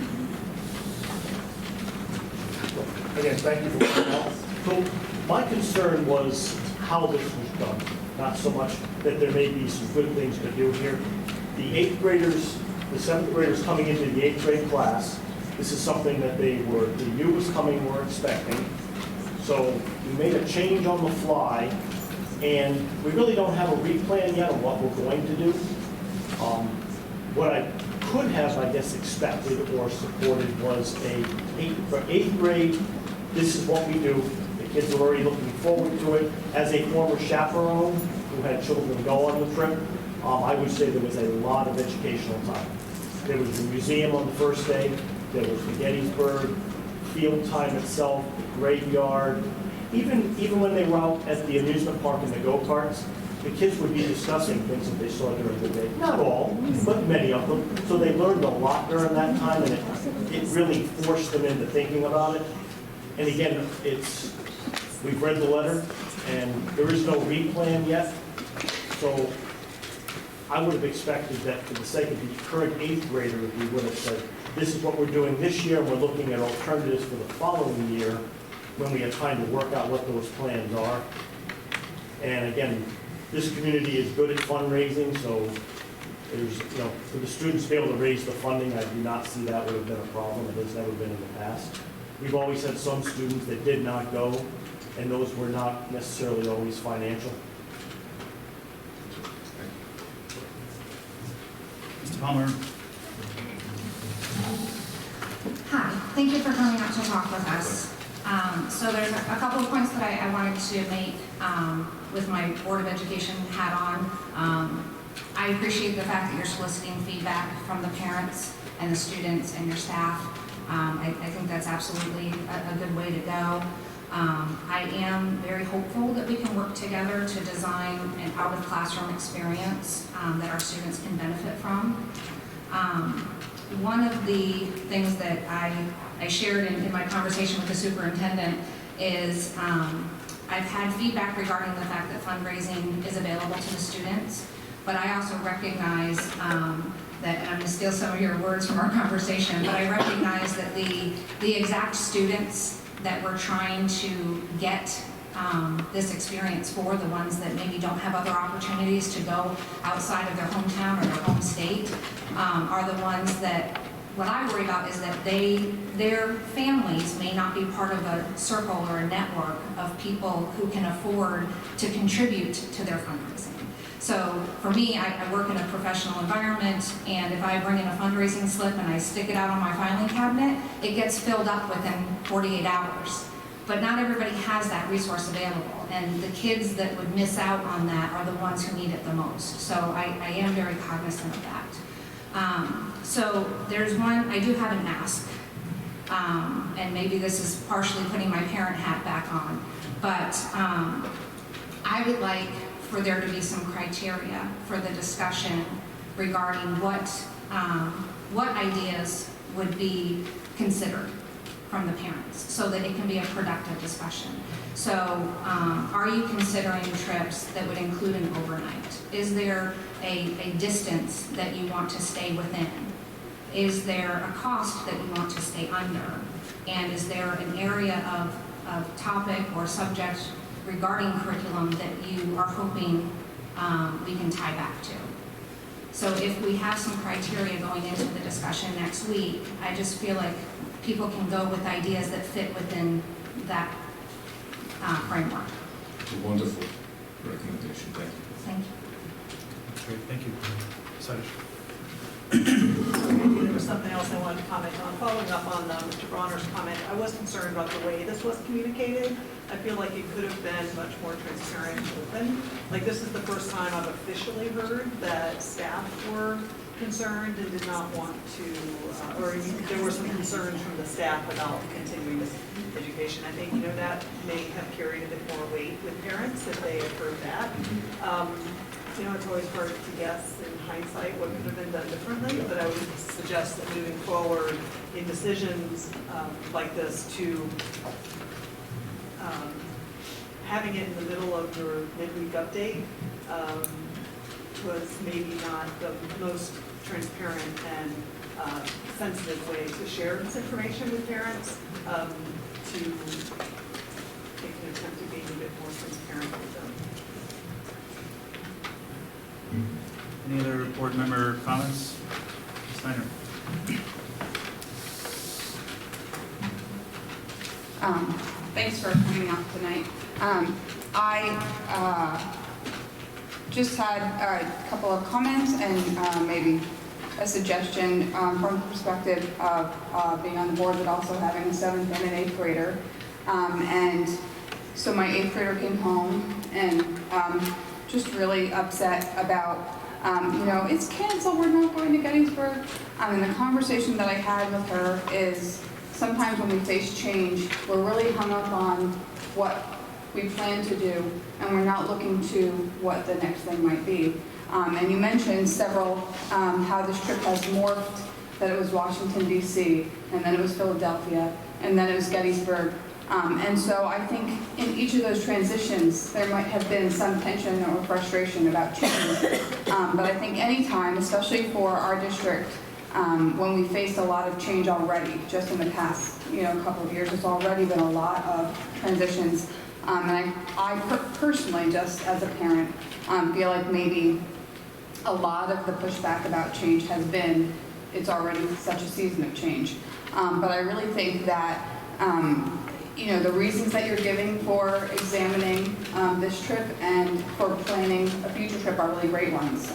Mr. Ron. Again, thank you for coming out. So my concern was how this was done, not so much that there may be some good things to do here. The 8th graders, the 7th graders coming into the 8th grade class, this is something that they knew was coming, were expecting. So we made a change on the fly, and we really don't have a replan yet of what we're going to do. What I could have, I guess, expected or supported was for 8th grade, this is what we do. The kids are already looking forward to it. As a former chaperone who had children go on the trip, I would say there was a lot of educational time. There was the museum on the first day, there was the Gettysburg field time itself, the graveyard. Even when they were out at the amusement park and the go-karts, the kids would be discussing things that they saw during the day. Not all, but many of them. So they learned a lot during that time, and it really forced them into thinking about it. And again, we've read the letter, and there is no replan yet. So I would have expected that for the sake of the current 8th grader, we would have said, this is what we're doing this year, and we're looking at alternatives for the following year when we have time to work out what those plans are. And again, this community is good at fundraising, so there's, for the students to be able to raise the funding, I do not see that would have been a problem. It has never been in the past. We've always had some students that did not go, and those were not necessarily always financial. Mr. Palmer? Hi, thank you for coming out to talk with us. So there's a couple of points that I wanted to make with my Board of Education hat on. I appreciate the fact that you're soliciting feedback from the parents and the students and your staff. I think that's absolutely a good way to go. I am very hopeful that we can work together to design an out-of-classroom experience that our students can benefit from. One of the things that I shared in my conversation with the superintendent is I've had feedback regarding the fact that fundraising is available to the students, but I also recognize that, and I'm going to steal some of your words from our conversation, but I recognize that the exact students that we're trying to get this experience for, the ones that maybe don't have other opportunities to go outside of their hometown or their home state, are the ones that, what I worry about is that their families may not be part of a circle or a network of people who can afford to contribute to their fundraising. So for me, I work in a professional environment, and if I bring in a fundraising slip and I stick it out on my filing cabinet, it gets filled up within 48 hours. But not everybody has that resource available, and the kids that would miss out on that are the ones who need it the most. So I am very cognizant of that. So there's one, I do have an ask, and maybe this is partially putting my parent hat back on, but I would like for there to be some criteria for the discussion regarding what ideas would be considered from the parents so that it can be a productive discussion. So are you considering trips that would include an overnight? Is there a distance that you want to stay within? Is there a cost that you want to stay under? And is there an area of topic or subject regarding curriculum that you are hoping we can tie back to? So if we have some criteria going into the discussion next week, I just feel like people can go with ideas that fit within that framework. Wonderful recommendation, thank you. Thank you. Great, thank you. Sadish? There was something else I wanted to comment on. Following up on Mr. Bronner's comment, I was concerned about the way this was communicated. I feel like it could have been much more transparent and open. Like, this is the first time I've officially heard that staff were concerned and did not want to, or there were some concerns from the staff about continuing this education. I think, that may have carried a bit more weight with parents if they had heard that. It's always hard to guess in hindsight what could have been done differently, but I would suggest that moving forward in decisions like this to having it in the middle of your midweek update was maybe not the most transparent and sensitive way to share this information with parents, to make an attempt to be a bit more transparent with them. Any other board member comments? Ms. Snyder? Thanks for coming out tonight. I just had a couple of comments and maybe a suggestion from the perspective of being on the board, but also having a 7th and an 8th grader. And so my 8th grader came home and just really upset about, it's canceled, we're not going to Gettysburg. And the conversation that I had with her is sometimes when we face change, we're really hung up on what we plan to do, and we're not looking to what the next thing might be. And you mentioned several, how this trip has morphed, that it was Washington, D.C., and then it was Philadelphia, and then it was Gettysburg. And so I think in each of those transitions, there might have been some tension or frustration about change. But I think any time, especially for our district, when we faced a lot of change already, just in the past, couple of years, there's already been a lot of transitions. And I personally, just as a parent, feel like maybe a lot of the pushback about change has been, it's already such a season of change. But I really think that, you know, the reasons that you're giving for examining this trip and for planning a future trip are really great ones.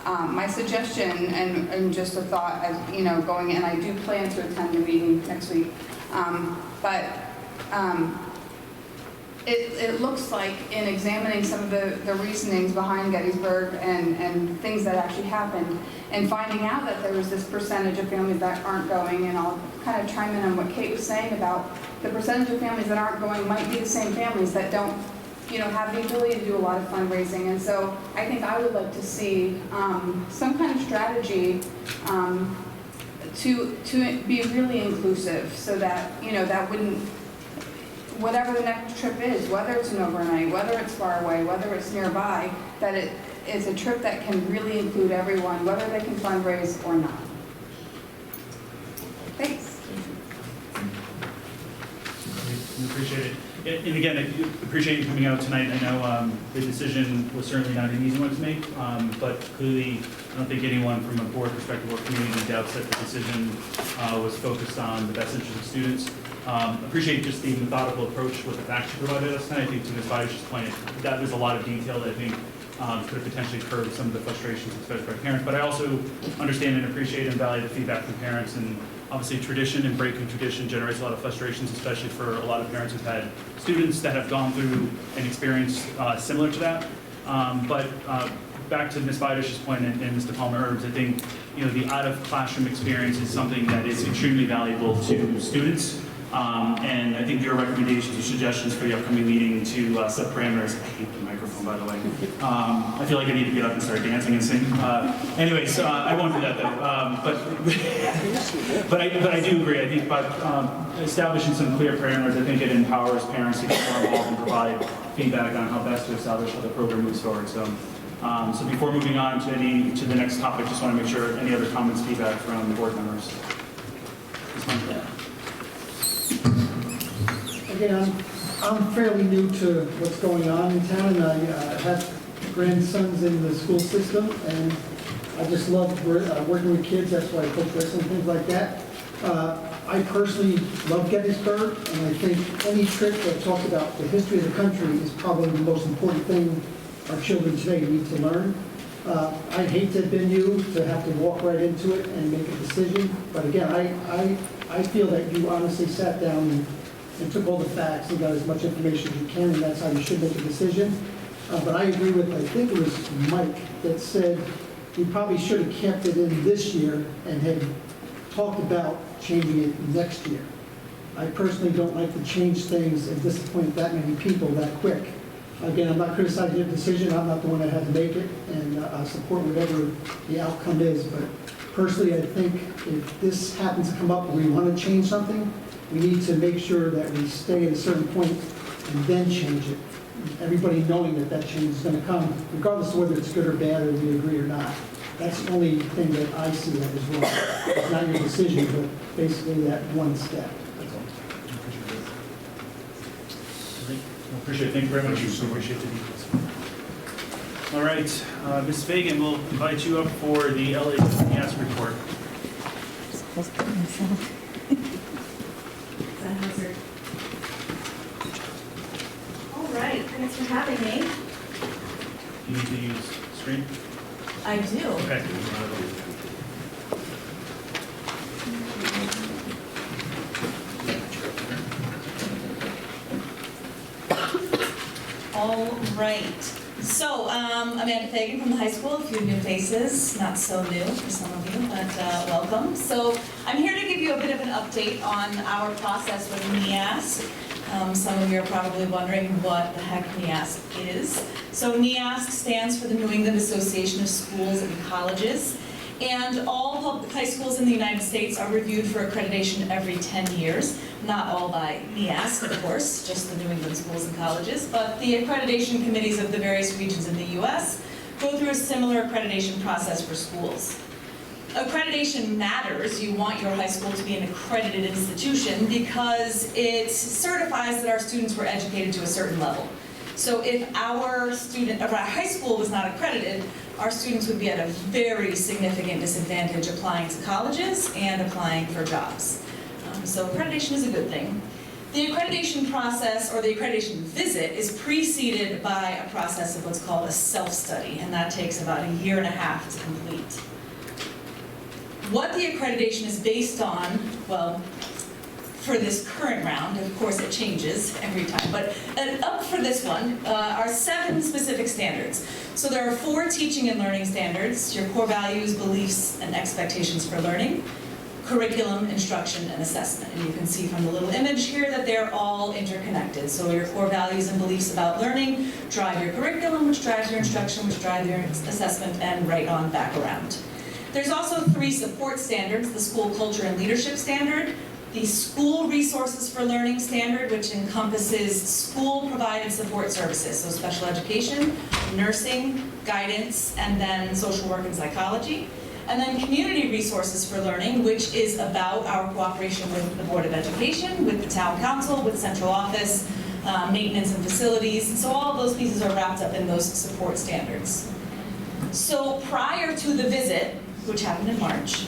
My suggestion, and just a thought, as you know, going in, I do plan to attend the meeting next week, but it looks like in examining some of the reasonings behind Gettysburg and things that actually happened, and finding out that there was this percentage of families that aren't going, and I'll kind of chime in on what Kate was saying about the percentage of families that aren't going might be the same families that don't, you know, have the ability to do a lot of fundraising. And so I think I would like to see some kind of strategy to be really inclusive, so that, you know, that wouldn't, whatever the next trip is, whether it's an overnight, whether it's far away, whether it's nearby, that it is a trip that can really include everyone, whether they can fundraise or not. Thanks. We appreciate it. And again, I appreciate you coming out tonight. I know the decision was certainly not an easy one to make, but clearly I don't think anyone from a board perspective or community doubts that the decision was focused on the best interest of students. Appreciate just the methodical approach with the facts you provided us tonight. I think to Ms. Bidish's point, that was a lot of detail that I think could have potentially curbed some of the frustrations expressed by parents. But I also understand and appreciate and value the feedback from parents. And obviously tradition and breaking tradition generates a lot of frustrations, especially for a lot of parents who've had students that have gone through an experience similar to that. But back to Ms. Bidish's point and Mr. Palmer-Herbs, I think, you know, the out-of-classroom experience is something that is extremely valuable to students. And I think your recommendations or suggestions for the upcoming meeting to set parameters. I hate the microphone, by the way. I feel like I need to get up and start dancing and singing. Anyways, I won't do that though. But I do agree. I think by establishing some clear parameters, I think it empowers parents to get more involved and provide feedback on how best to establish how the program moves forward. So before moving on to the next topic, just want to make sure any other comments, feedback from the board members. Again, I'm fairly new to what's going on in town, and I have grandsons in the school system, and I just love working with kids. That's why I coach wrestling, things like that. I personally love Gettysburg, and I think any trip that talks about the history of the country is probably the most important thing our children today need to learn. I'd hate to have been you to have to walk right into it and make a decision, but again, I feel that you honestly sat down and took all the facts and got as much information as you can, and that's how you should make a decision. But I agree with, I think it was Mike that said we probably should have kept it in this year and had talked about changing it next year. I personally don't like to change things and disappoint that many people that quick. Again, I'm not criticizing your decision. I'm not the one that had to make it, and I support whatever the outcome is. But personally, I think if this happens to come up and we want to change something, we need to make sure that we stay at a certain point and then change it. Everybody knowing that that change is going to come, regardless of whether it's good or bad or we agree or not. That's the only thing that I see that is wrong. It's not your decision, but basically that one step. That's all. I appreciate it. Thank you very much. So appreciate the details. All right, Ms. Fagan, we'll invite you up for the LAS report. All right, thanks for having me. You need to use screen? I do. Okay. All right. So, Amanda Fagan from the high school. A few new faces, not so new for some of you, but welcome. So, I'm here to give you a bit of an update on our process with NEASC. Some of you are probably wondering what the heck NEASC is. So NEASC stands for the New England Association of Schools and Colleges. And all public high schools in the United States are reviewed for accreditation every 10 years. Not all by NEASC, of course, just the New England schools and colleges, but the accreditation committees of the various regions in the U.S. go through a similar accreditation process for schools. Accreditation matters. You want your high school to be an accredited institution because it certifies that our students were educated to a certain level. So if our high school was not accredited, our students would be at a very significant disadvantage applying to colleges and applying for jobs. So accreditation is a good thing. The accreditation process, or the accreditation visit, is preceded by a process of what's called a self-study, and that takes about 1.5 years to complete. What the accreditation is based on, well, for this current round, of course it changes every time, but up for this one are 7 specific standards. So there are 4 teaching and learning standards: your core values, beliefs, and expectations for learning, curriculum, instruction, and assessment. And you can see from the little image here that they're all interconnected. So your core values and beliefs about learning drive your curriculum, which drives your instruction, which drives your assessment, and right on back around. There's also 3 support standards: the school culture and leadership standard, the school resources for learning standard, which encompasses school-provided support services, so special education, nursing, guidance, and then social work and psychology. And then community resources for learning, which is about our cooperation with the Board of Education, with the Town Council, with central office, maintenance and facilities. So all of those pieces are wrapped up in those support standards. So prior to the visit, which happened in March,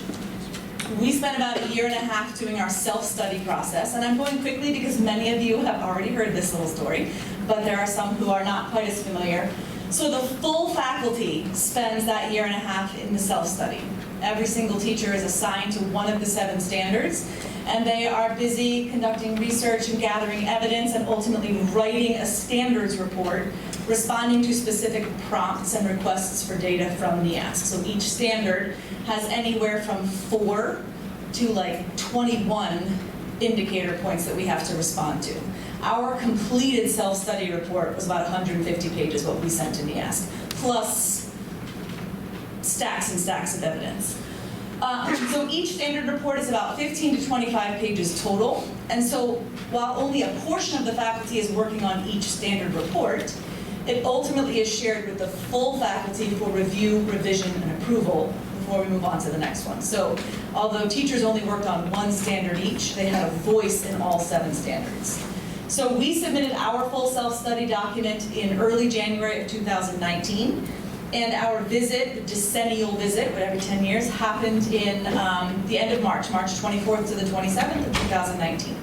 we spent about 1.5 years doing our self-study process. And I'm going quickly because many of you have already heard this little story, but there are some who are not quite as familiar. So the full faculty spends that 1.5 years in the self-study. Every single teacher is assigned to one of the 7 standards, and they are busy conducting research and gathering evidence and ultimately writing a standards report, responding to specific prompts and requests for data from NEASC. So each standard has anywhere from 4 to like 21 indicator points that we have to respond to. Our completed self-study report was about 150 pages, what we sent to NEASC, plus stacks and stacks of evidence. So each standard report is about 15 to 25 pages total, and so while only a portion of the faculty is working on each standard report, it ultimately is shared with the full faculty for review, revision, and approval before we move on to the next one. So although teachers only worked on 1 standard each, they had a voice in all 7 standards. So we submitted our full self-study document in early January of 2019, and our visit, the decennial visit, every 10 years, happened in the end of March 24th to the 27th of 2019.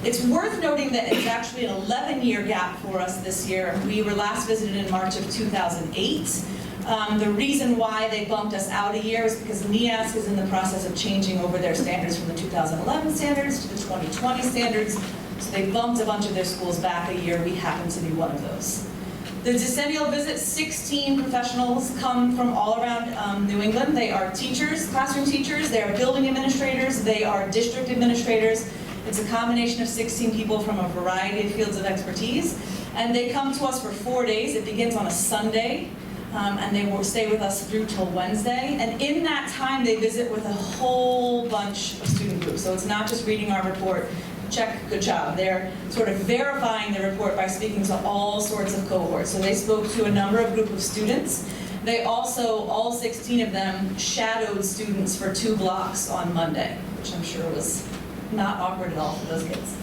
It's worth noting that it's actually an 11-year gap for us this year. We were last visited in March of 2008. The reason why they bumped us out a year is because NEASC is in the process of changing over their standards from the 2011 standards to the 2020 standards. So they bumped a bunch of their schools back a year. We happen to be one of those. The decennial visit, 16 professionals come from all around New England. They are teachers, classroom teachers, they are building administrators, they are district administrators. It's a combination of 16 people from a variety of fields of expertise. And they come to us for 4 days. It begins on a Sunday, and they will stay with us through till Wednesday. And in that time, they visit with a whole bunch of student groups. So it's not just reading our report, check, good job. They're sort of verifying the report by speaking to all sorts of cohorts. So they spoke to a number of group of students. They also, all 16 of them, shadowed students for 2 blocks on Monday, which I'm sure was not awkward at all for those kids.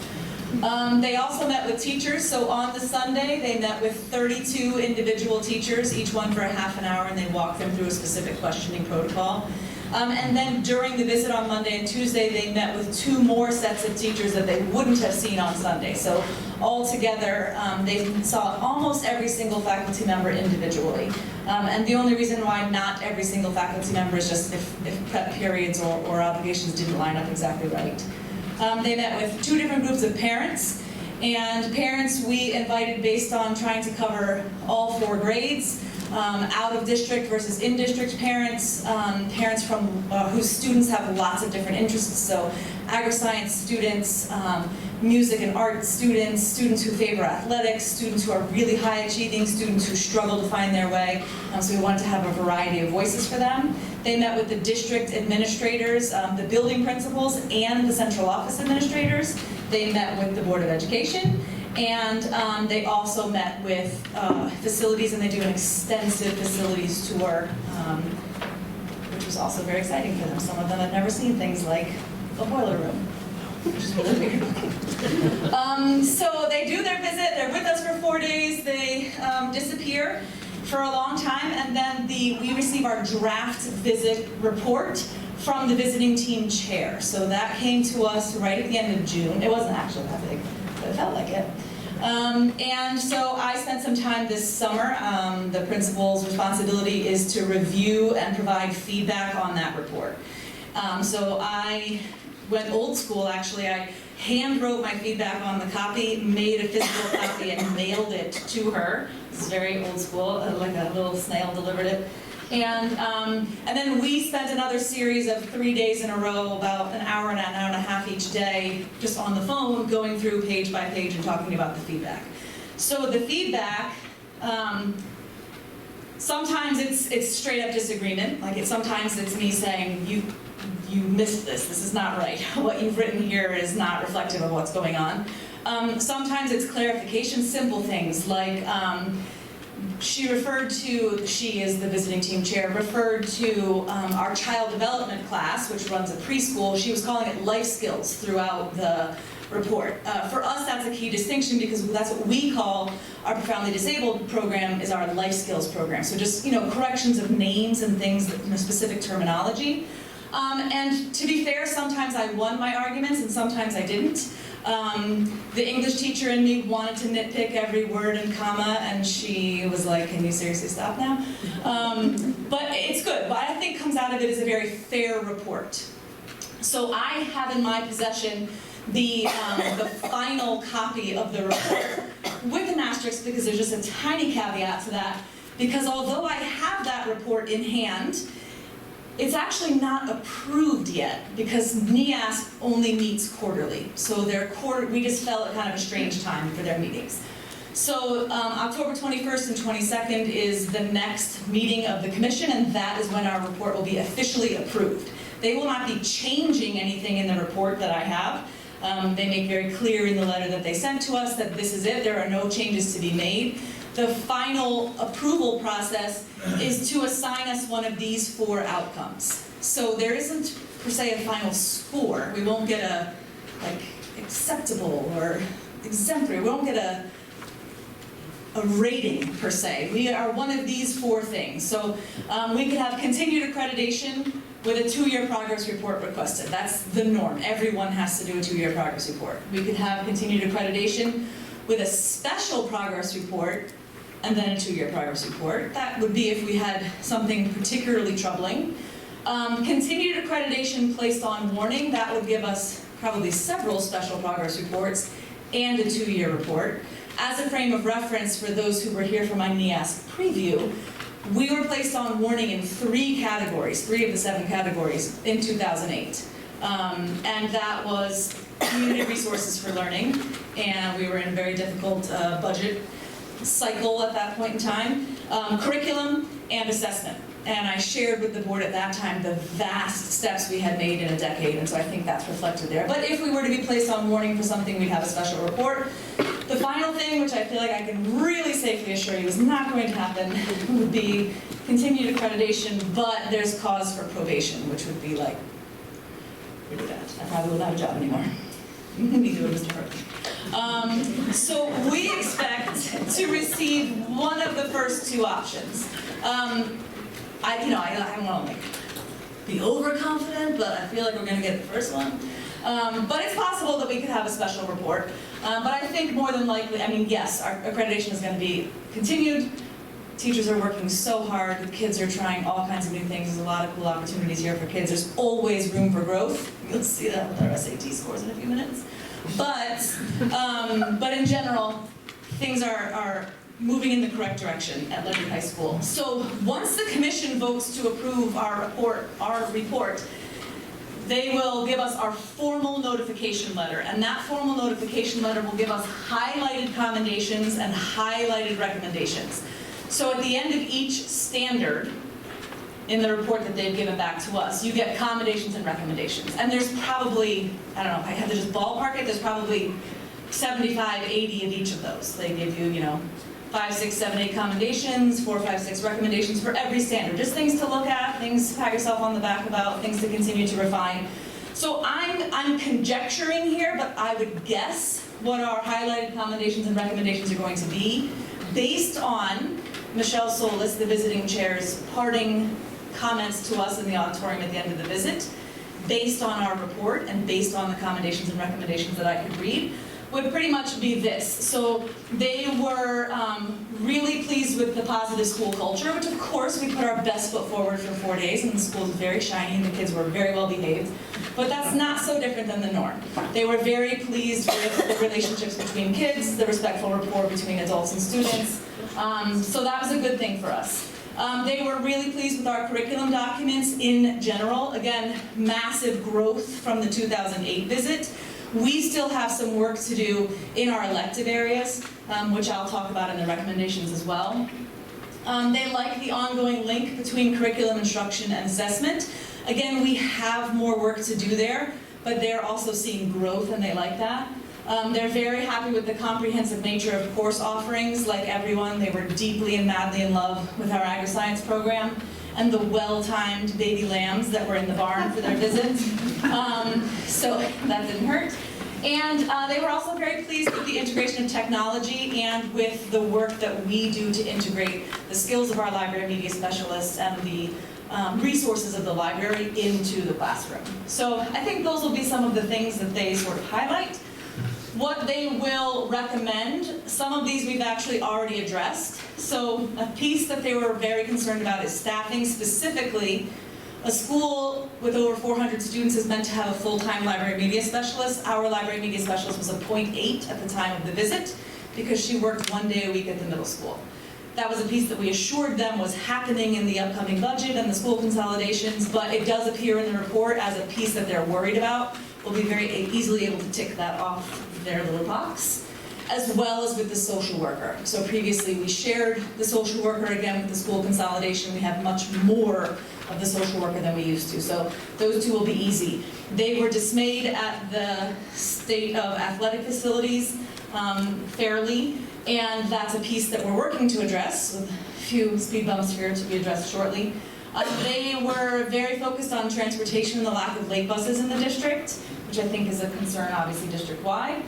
They also met with teachers. So on the Sunday, they met with 32 individual teachers, each one for a half an hour, and they walked them through a specific questioning protocol. And then during the visit on Monday and Tuesday, they met with 2 more sets of teachers that they wouldn't have seen on Sunday. So altogether, they saw almost every single faculty member individually. And the only reason why not every single faculty member is just if prep periods or obligations didn't line up exactly right. They met with 2 different groups of parents. And parents we invited based on trying to cover all 4 grades. Out of district versus in district parents, parents from whose students have lots of different interests, so agri-science students, music and art students, students who favor athletics, students who are really high achieving, students who struggle to find their way, so we wanted to have a variety of voices for them. They met with the district administrators, the building principals, and the central office administrators. They met with the Board of Education. And they also met with facilities, and they do an extensive facilities tour, which was also very exciting for them. Some of them had never seen things like a boiler room, which is really weird. So they do their visit, they're with us for 4 days, they disappear. for a long time, and then we receive our draft visit report from the visiting team chair. So that came to us right at the end of June. It wasn't actually that big, but it felt like it. And so I spent some time this summer. The principal's responsibility is to review and provide feedback on that report. So I went old school, actually. I hand wrote my feedback on the copy, made a physical copy, and mailed it to her. This is very old school, like a little snail delivered it. And then we spent another series of 3 days in a row, about an hour and a half each day, just on the phone, going through page by page and talking about the feedback. So the feedback, sometimes it's straight up disagreement. Sometimes it's me saying, you missed this. This is not right. What you've written here is not reflective of what's going on. Sometimes it's clarification, simple things like she is the visiting team chair, referred to our child development class, which runs a preschool. She was calling it life skills throughout the report. For us, that's a key distinction because that's what we call our profoundly disabled program is our life skills program. So just, corrections of names and things, specific terminology. And to be fair, sometimes I won my arguments and sometimes I didn't. The English teacher in me wanted to nitpick every word and comma, and she was like, can you seriously stop now? But it's good. What I think comes out of it is a very fair report. So I have in my possession the final copy of the report with an asterisk because there's just a tiny caveat to that, because although I have that report in hand, it's actually not approved yet because NEASC only meets quarterly. So we just felt at kind of a strange time for their meetings. So October 21st and 22nd is the next meeting of the commission, and that is when our report will be officially approved. They will not be changing anything in the report that I have. They make very clear in the letter that they sent to us that this is it, there are no changes to be made. The final approval process is to assign us one of these 4 outcomes. So there isn't, per se, a final score. We won't get a, acceptable or exemplary. We won't get a rating, per se. We are one of these 4 things. So we could have continued accreditation with a 2-year progress report requested. That's the norm. Everyone has to do a 2-year progress report. We could have continued accreditation with a special progress report and then a 2-year progress report. That would be if we had something particularly troubling. Continued accreditation placed on warning, that would give us probably several special progress reports and a 2-year report. As a frame of reference for those who were here for my NEASC preview, we were placed on warning in 3 categories, 3 of the 7 categories in 2008. And that was community resources for learning, and we were in a very difficult budget cycle at that point in time, curriculum and assessment. And I shared with the board at that time the vast steps we had made in a decade, and so I think that's reflected there. But if we were to be placed on warning for something, we'd have a special report. The final thing, which I feel like I can really safely assure you is not going to happen, would be continued accreditation, but there's cause for probation, which would be like, pretty bad. I probably wouldn't have a job anymore. Neither would Mr. Hurley. So we expect to receive one of the first 2 options. I don't want to be overconfident, but I feel like we're going to get the first one. But it's possible that we could have a special report. But I think more than likely, yes, our accreditation is going to be continued. Teachers are working so hard. The kids are trying all kinds of new things. There's a lot of cool opportunities here for kids. There's always room for growth. You'll see that with our SAT scores in a few minutes. But in general, things are moving in the correct direction at Ledyard High School. So once the commission votes to approve our report, they will give us our formal notification letter, and that formal notification letter will give us highlighted commendations and highlighted recommendations. So at the end of each standard in the report that they've given back to us, you get commendations and recommendations. And there's probably, I don't know, if I had to just ballpark it, there's probably 75, 80 of each of those. They give you, 5, 6, 7, 8 commendations, 4, 5, 6 recommendations for every standard. Just things to look at, things to pat yourself on the back about, things to continue to refine. So I'm conjecturing here, but I would guess what our highlighted commendations and recommendations are going to be based on Michelle Solis, the visiting chair's parting comments to us in the auditorium at the end of the visit, based on our report and based on the commendations and recommendations that I could read, would pretty much be this. So they were really pleased with the positive school culture, which of course we put our best foot forward for 4 days, and the school was very shiny and the kids were very well behaved. But that's not so different than the norm. They were very pleased with the relationships between kids, the respectful rapport between adults and students. So that was a good thing for us. They were really pleased with our curriculum documents in general. Again, massive growth from the 2008 visit. We still have some work to do in our elective areas, which I'll talk about in the recommendations as well. They like the ongoing link between curriculum instruction and assessment. Again, we have more work to do there, but they're also seeing growth and they like that. They're very happy with the comprehensive nature of course offerings. Like everyone, they were deeply and madly in love with our agri-science program and the well-timed baby lambs that were in the barn for their visits. So that didn't hurt. And they were also very pleased with the integration of technology and with the work that we do to integrate the skills of our library media specialists and the resources of the library into the classroom. So I think those will be some of the things that they sort of highlight. What they will recommend, some of these we've actually already addressed. So a piece that they were very concerned about is staffing. Specifically, a school with over 400 students is meant to have a full-time library media specialist. Our library media specialist was a .8 at the time of the visit because she worked 1 day a week at the middle school. That was a piece that we assured them was happening in the upcoming budget and the school consolidations, but it does appear in the report as a piece that they're worried about. We'll be very easily able to tick that off their little box, as well as with the social worker. So previously we shared the social worker. Again, with the school consolidation, we have much more of the social worker than we used to. So those two will be easy. They were dismayed at the state of athletic facilities fairly, and that's a piece that we're working to address with a few speed bumps here to be addressed shortly. They were very focused on transportation and the lack of late buses in the district, which I think is a concern, obviously, district-wide.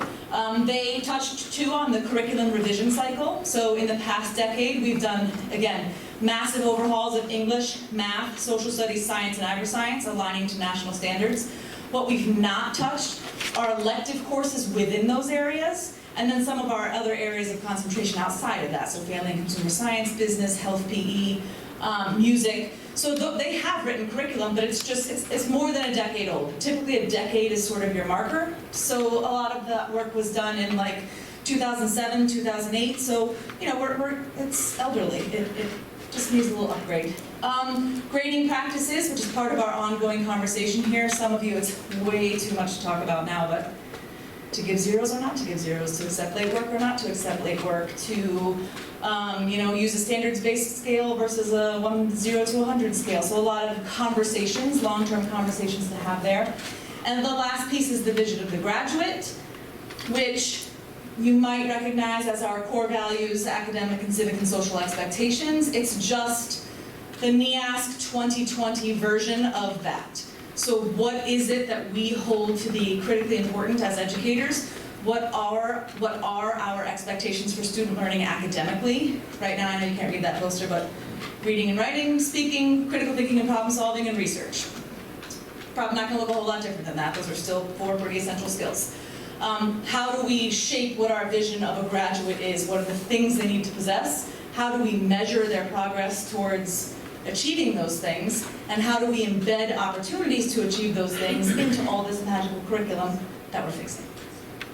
They touched, too, on the curriculum revision cycle. So in the past decade, we've done, again, massive overhauls of English, math, social studies, science, and agri-science, aligning to national standards. What we've not touched are elective courses within those areas, and then some of our other areas of concentration outside of that. So family and consumer science, business, health, PE, music. So they have written curriculum, but it's more than a decade old. Typically a decade is sort of your marker. So a lot of that work was done in like 2007, 2008. So, you know, it's elderly. It just needs a little upgrade. Grading practices, which is part of our ongoing conversation here. Some of you, it's way too much to talk about now, but to give zeros or not to give zeros, to accept late work or not to accept late work, to use a standards-based scale versus a 0 to 100 scale. So a lot of conversations, long-term conversations to have there. And the last piece is the vision of the graduate, which you might recognize as our core values, academic and civic and social expectations. It's just the NEASC 2020 version of that. So what is it that we hold to be critically important as educators? What are our expectations for student learning academically? Right now, I know you can't read that poster, but reading and writing, speaking, critical thinking and problem solving, and research. Probably not going to look a whole lot different than that. Those are still 4 pretty essential skills. How do we shape what our vision of a graduate is? What are the things they need to possess? How do we measure their progress towards achieving those things? And how do we embed opportunities to achieve those things into all this magical curriculum that we're fixing?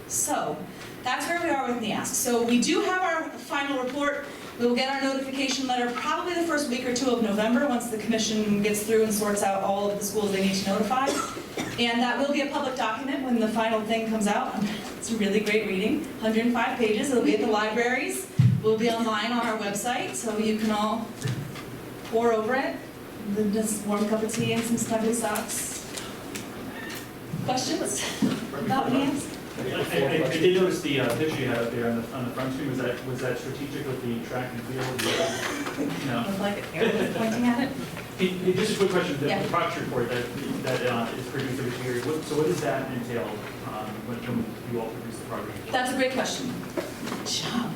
So that's where we are with NEASC. So we do have our final report. We will get our notification letter probably the first week or 2 of November once the commission gets through and sorts out all of the schools they need to notify. And that will be a public document when the final thing comes out. It's a really great reading, 105 pages. It'll be at the libraries. We'll be online on our website, so you can all pour over it. Just warm cup of tea and some snuggly socks. Questions about NEASC? I did notice the picture you had up there on the front screen. Was that strategic with the track and field? No. Look like an arrow pointing at it? Hey, just a quick question, the Yeah. progress report that is produced every year, so what does that entail when you all produce the progress report? That's a great question. Good job.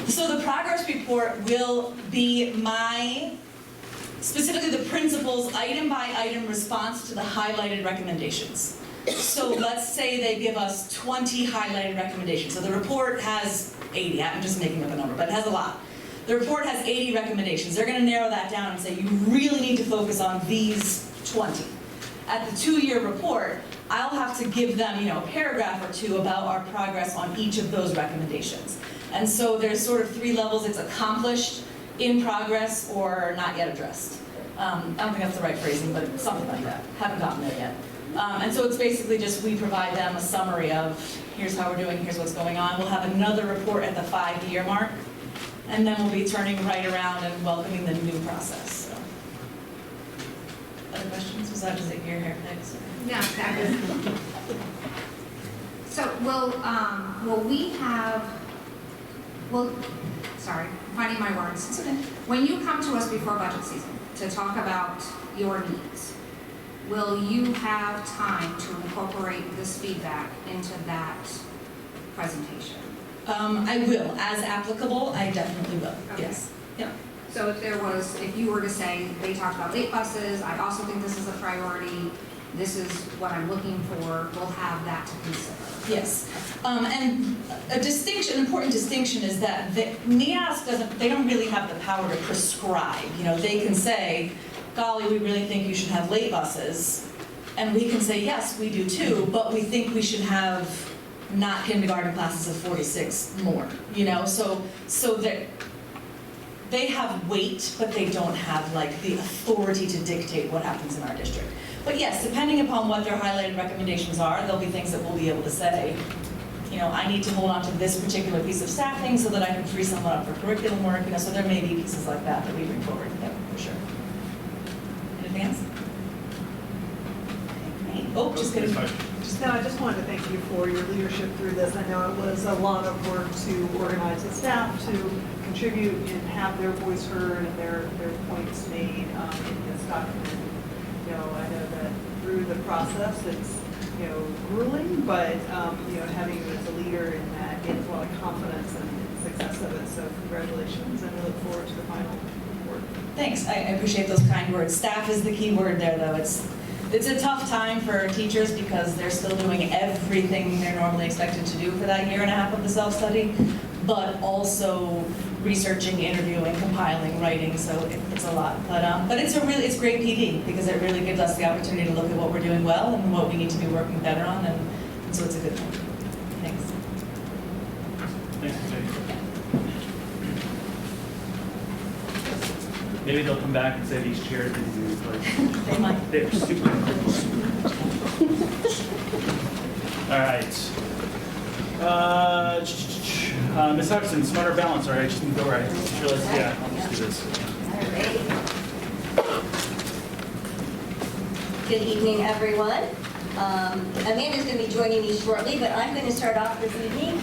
So the progress report will be specifically the principal's item by item response to the highlighted recommendations. So let's say they give us 20 highlighted recommendations. So the report has 80, I'm just making up a number, but it has a lot. The report has 80 recommendations. They're going to narrow that down and say, you really need to focus on these 20. At the 2-year report, I'll have to give them, a paragraph or two about our progress on each of those recommendations. And so there's sort of 3 levels. It's accomplished, in progress, or not yet addressed. I don't think that's the right phrasing, but something like that. Haven't gotten there yet. And so it's basically just we provide them a summary of here's how we're doing, here's what's going on. We'll have another report at the 5-year mark, and then we'll be turning right around and welcoming the new process. So. Other questions? Was that just your hair fix? Yeah, that is. So will we have, sorry, finding my words. It's okay. When you come to us before budget season to talk about your needs, will you have time to incorporate this feedback into that presentation? I will. As applicable, I definitely will. Okay. Yes. Yeah. So if you were to say, they talked about late buses, I also think this is a priority, this is what I'm looking for, we'll have that to consider. Yes. And an important distinction is that NEASC they don't really have the power to prescribe. They can say, golly, we really think you should have late buses. And we can say, yes, we do too, but we think we should have not kindergarten classes of 46 more, so that they have weight, but they don't have the authority to dictate what happens in our district. But yes, depending upon what their highlighted recommendations are, there'll be things that we'll be able to say, I need to hold on to this particular piece of staffing so that I can free someone up for curriculum work, so there may be pieces like that we bring forward, yeah, for sure. Anything else? Okay, great. Oh, just kidding. No, I just wanted to thank you for your leadership through this. I know it was a lot of work to organize the staff to contribute and have their voice heard and their points made in this document. I know that through the process, it's grueling, but having you as a leader in that gains a lot of confidence in the success of it. So congratulations, and we look forward to the final report. Thanks. I appreciate those kind words. Staff is the key word there, though. It's a tough time for teachers because they're still doing everything they're normally expected to do for that 1.5 years of the self-study, but also researching, interviewing, compiling, writing, so it's a lot. But it's great PD because it really gives us the opportunity to look at what we're doing well and what we need to be working better on, and so it's a good thing. Thanks. Thanks, Jay. Maybe they'll come back and say these chairs need to be replaced. They might. They're super. All right. Ms. Huxton, Smarter Balance. All right, just go right. Sure, let's do this. Good evening, everyone. Amanda's going to be joining me shortly, but I'm going to start off this evening.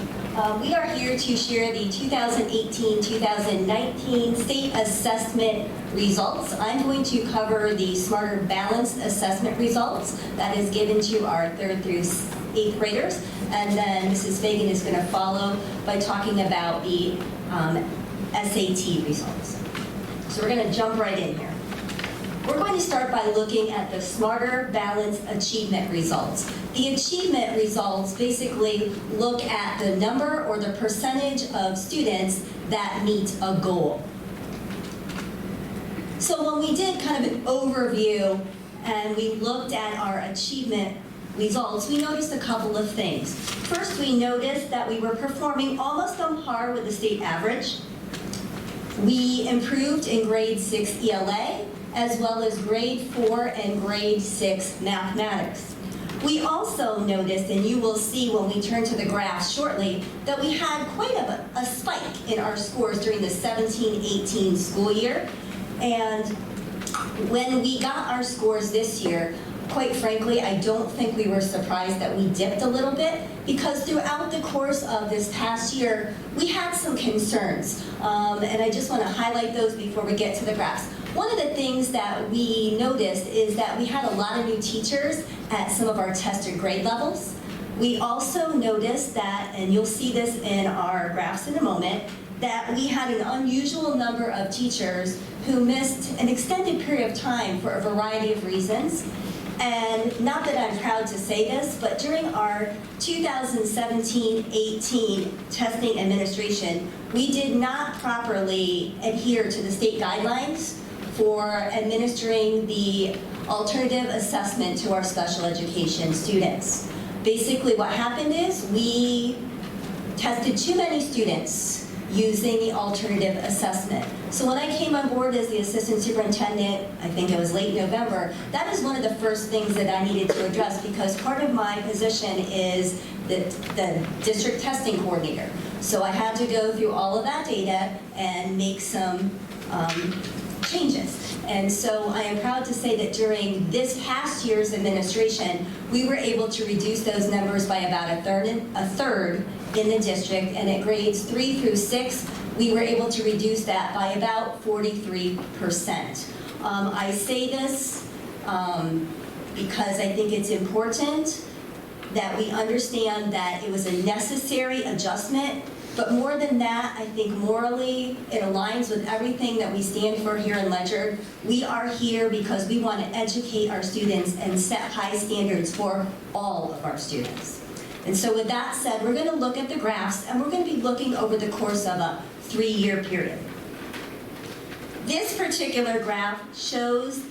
We are here to share the 2018-2019 state assessment results. I'm going to cover the Smarter Balanced assessment results that is given to our 3rd through 8th graders, and then Mrs. Fagan is going to follow by talking about the SAT results. So we're going to jump right in here. We're going to start by looking at the Smarter Balanced achievement results. The achievement results basically look at the number or the percentage of students that meet a goal. So when we did kind of an overview and we looked at our achievement results, we noticed a couple of things. First, we noticed that we were performing almost on par with the state average. We improved in grade 6 ELA, as well as grade 4 and grade 6 mathematics. We also noticed, and you will see when we turn to the graph shortly, that we had quite a spike in our scores during the 17-18 school year. And when we got our scores this year, quite frankly, I don't think we were surprised that we dipped a little bit, because throughout the course of this past year, we had some concerns. And I just want to highlight those before we get to the graphs. One of the things that we noticed is that we had a lot of new teachers at some of our tested grade levels. We also noticed that, and you'll see this in our graphs in a moment, that we had an unusual number of teachers who missed an extended period of time for a variety of reasons. And not that I'm proud to say this, but during our 2017-18 testing administration, we did not properly adhere to the state guidelines for administering the alternative assessment to our special education students. Basically what happened is we tested too many students using the alternative assessment. So when I came on board as the assistant superintendent, I think it was late November, that is one of the first things that I needed to address because part of my position is the district testing coordinator. So I had to go through all of that data and make some changes. And so I am proud to say that during this past year's administration, we were able to reduce those numbers by about a third in the district, and at grades 3 through 6, we were able to reduce that by about 43%. I say this because I think it's important that we understand that it was a necessary adjustment, but more than that, I think morally it aligns with everything that we stand for here in Ledyard. We are here because we want to educate our students and set high standards for all of our students. And so with that said, we're going to look at the graphs, and we're going to be looking over the course of a 3-year period. This particular graph shows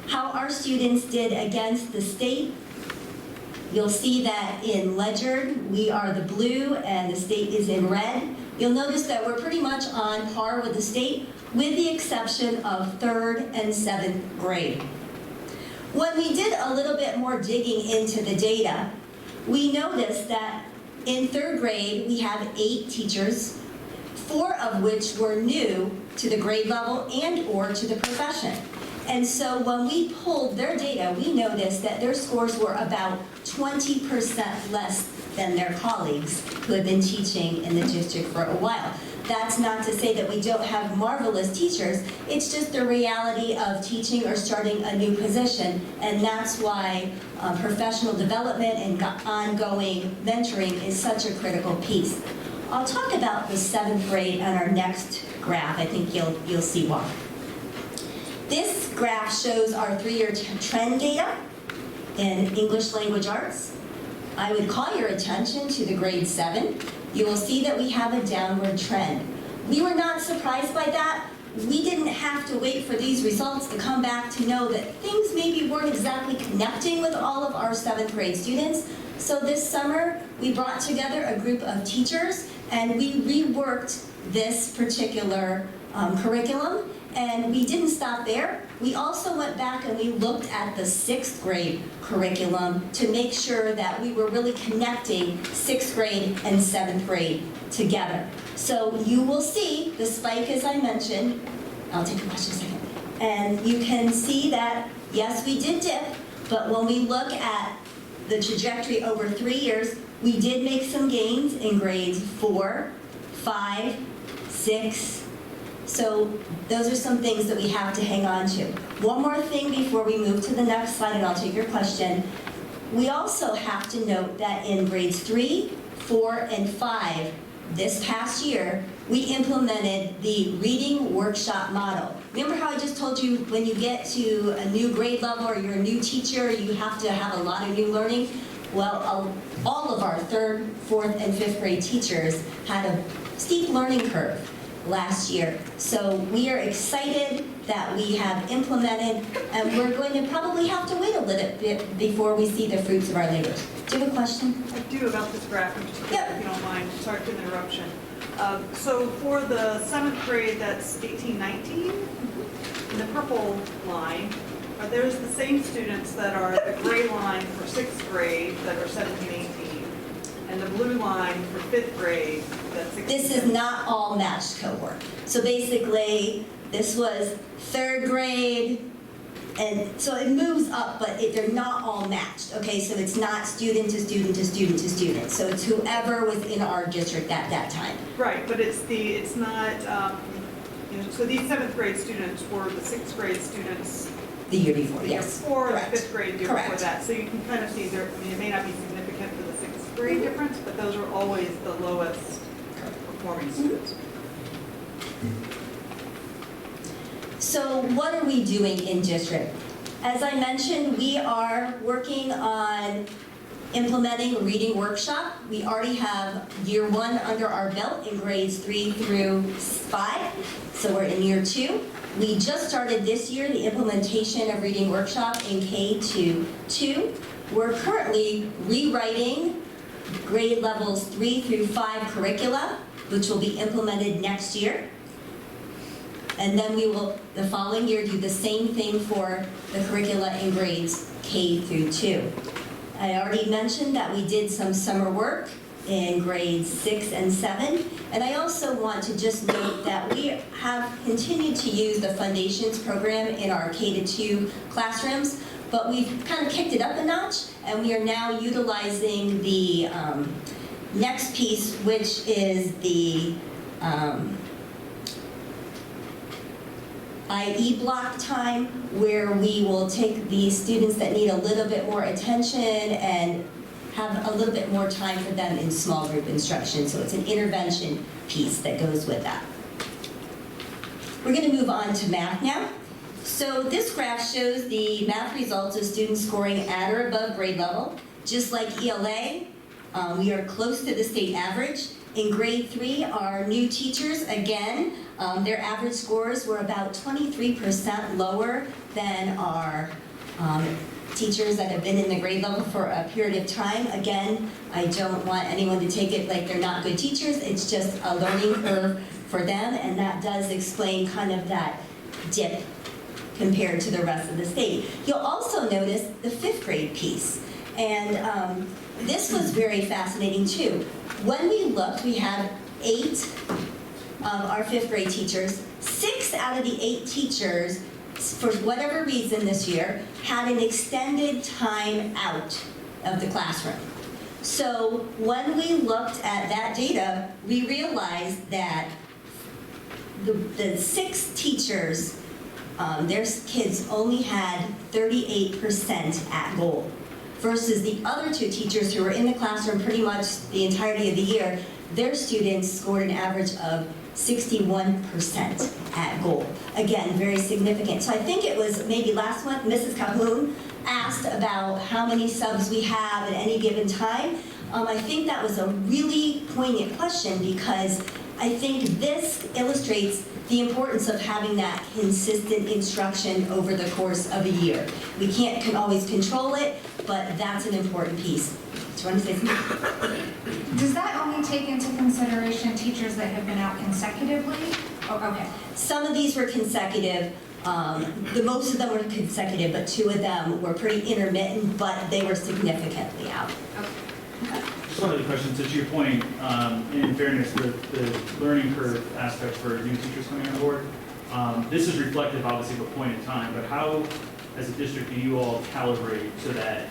how our students did against the state. You'll see that in Ledyard, we are the blue and the state is in red. You'll notice that we're pretty much on par with the state, with the exception of 3rd and 7th grade. When we did a little bit more digging into the data, we noticed that in 3rd grade, we have 8 teachers, 4 of which were new to the grade level and or to the profession. And so when we pulled their data, we noticed that their scores were about 20% less than their colleagues who had been teaching in the district for a while. That's not to say that we don't have marvelous teachers, it's just the reality of teaching or starting a new position, and that's why professional development and ongoing mentoring is such a critical piece. I'll talk about the 7th grade on our next graph. I think you'll see why. This graph shows our 3-year trend data in English language arts. I would call your attention to the grade 7. You will see that we have a downward trend. We were not surprised by that. We didn't have to wait for these results to come back to know that things maybe weren't exactly connecting with all of our 7th grade students. So this summer, we brought together a group of teachers and we reworked this particular curriculum. And we didn't stop there. We also went back and we looked at the 6th grade curriculum to make sure that we were really connecting 6th grade and 7th grade together. So you will see the spike, as I mentioned. I'll take a question in a second. And you can see that, yes, we did dip, but when we look at the trajectory over 3 years, we did make some gains in grades 4, 5, 6, so those are some things that we have to hang on to. One more thing before we move to the next slide, and I'll take your question. We also have to note that in grades 3, 4, and 5, this past year, we implemented the reading workshop model. Remember how I just told you when you get to a new grade level or you're a new teacher, you have to have a lot of new learning? Well, all of our 3rd, 4th, and 5th grade teachers had a steep learning curve last year. So we are excited that we have implemented, and we're going to probably have to wait a little bit before we see the fruits of our labors. Do you have a question? I do, about this graph in particular, if you don't mind. Sorry for the interruption. So for the 7th grade, that's 18-19, in the purple line, there's the same students that are the gray line for 6th grade that are 17-18. And the blue line for 5th grade, that's 16. This is not all matched cohort. So basically, this was 3rd grade, and so it moves up, but they're not all matched. Okay, so it's not student to student to student to student. So it's whoever was in our district at that time. Right, but it's not So these 7th grade students were the 6th grade students The year before, the year yes. before, the Correct. 5th grade year before Correct. that. So you can kind of see there, I mean, it may not be significant for the 6th grade difference, but those are always the lowest performing students. So what are we doing in district? As I mentioned, we are working on implementing a reading workshop. We already have year 1 under our belt in grades 3 through 5, so we're in year 2. We just started this year the implementation of reading workshop in K-2. We're currently rewriting grade levels 3 through 5 curricula, which will be implemented next year. And then we will, the following year, do the same thing for the curricula in grades K through 2. I already mentioned that we did some summer work in grades 6 and 7. And I also want to just note that we have continued to use the Foundations program in our K-2 classrooms, but we've kind of kicked it up a notch, and we are now utilizing the next piece, which is the IE block time, where we will take the students that need a little bit more attention and have a little bit more time for them in small group instruction. So it's an intervention piece that goes with that. We're going to move on to math now. So this graph shows the math results of students scoring at or above grade level. Just like ELA, we are close to the state average. In grade 3, our new teachers, again, their average scores were about 23% lower than our teachers that have been in the grade level for a period of time. Again, I don't want anyone to take it like they're not good teachers. It's just a learning curve for them, and that does explain kind of that dip compared to the rest of the state. You'll also notice the 5th grade piece, and this was very fascinating too. When we looked, we had 8 of our 5th grade teachers. 6 out of the 8 teachers, for whatever reason this year, had an extended time out of the classroom. So when we looked at that data, we realized that the 6 teachers, their kids only had 38% at goal, versus the other 2 teachers who were in the classroom pretty much the entirety of the year, their students scored an average of 61% at goal. Again, very significant. So I think it was maybe last month, Mrs. Calhoun asked about how many subs we have at any given time. I think that was a really poignant question, because I think this illustrates the importance of having that consistent instruction over the course of a year. We can't always control it, but that's an important piece. Do you want to say something? Does that only take into consideration teachers that have been out consecutively? Oh, okay. Some of these were consecutive. Most of them were consecutive, but 2 of them were pretty intermittent, but they were significantly out. Okay. Just one other question, so to your point, in fairness, the learning curve aspect for new teachers coming on board, this is reflective obviously of a point in time, but how, as a district, do you all calibrate so that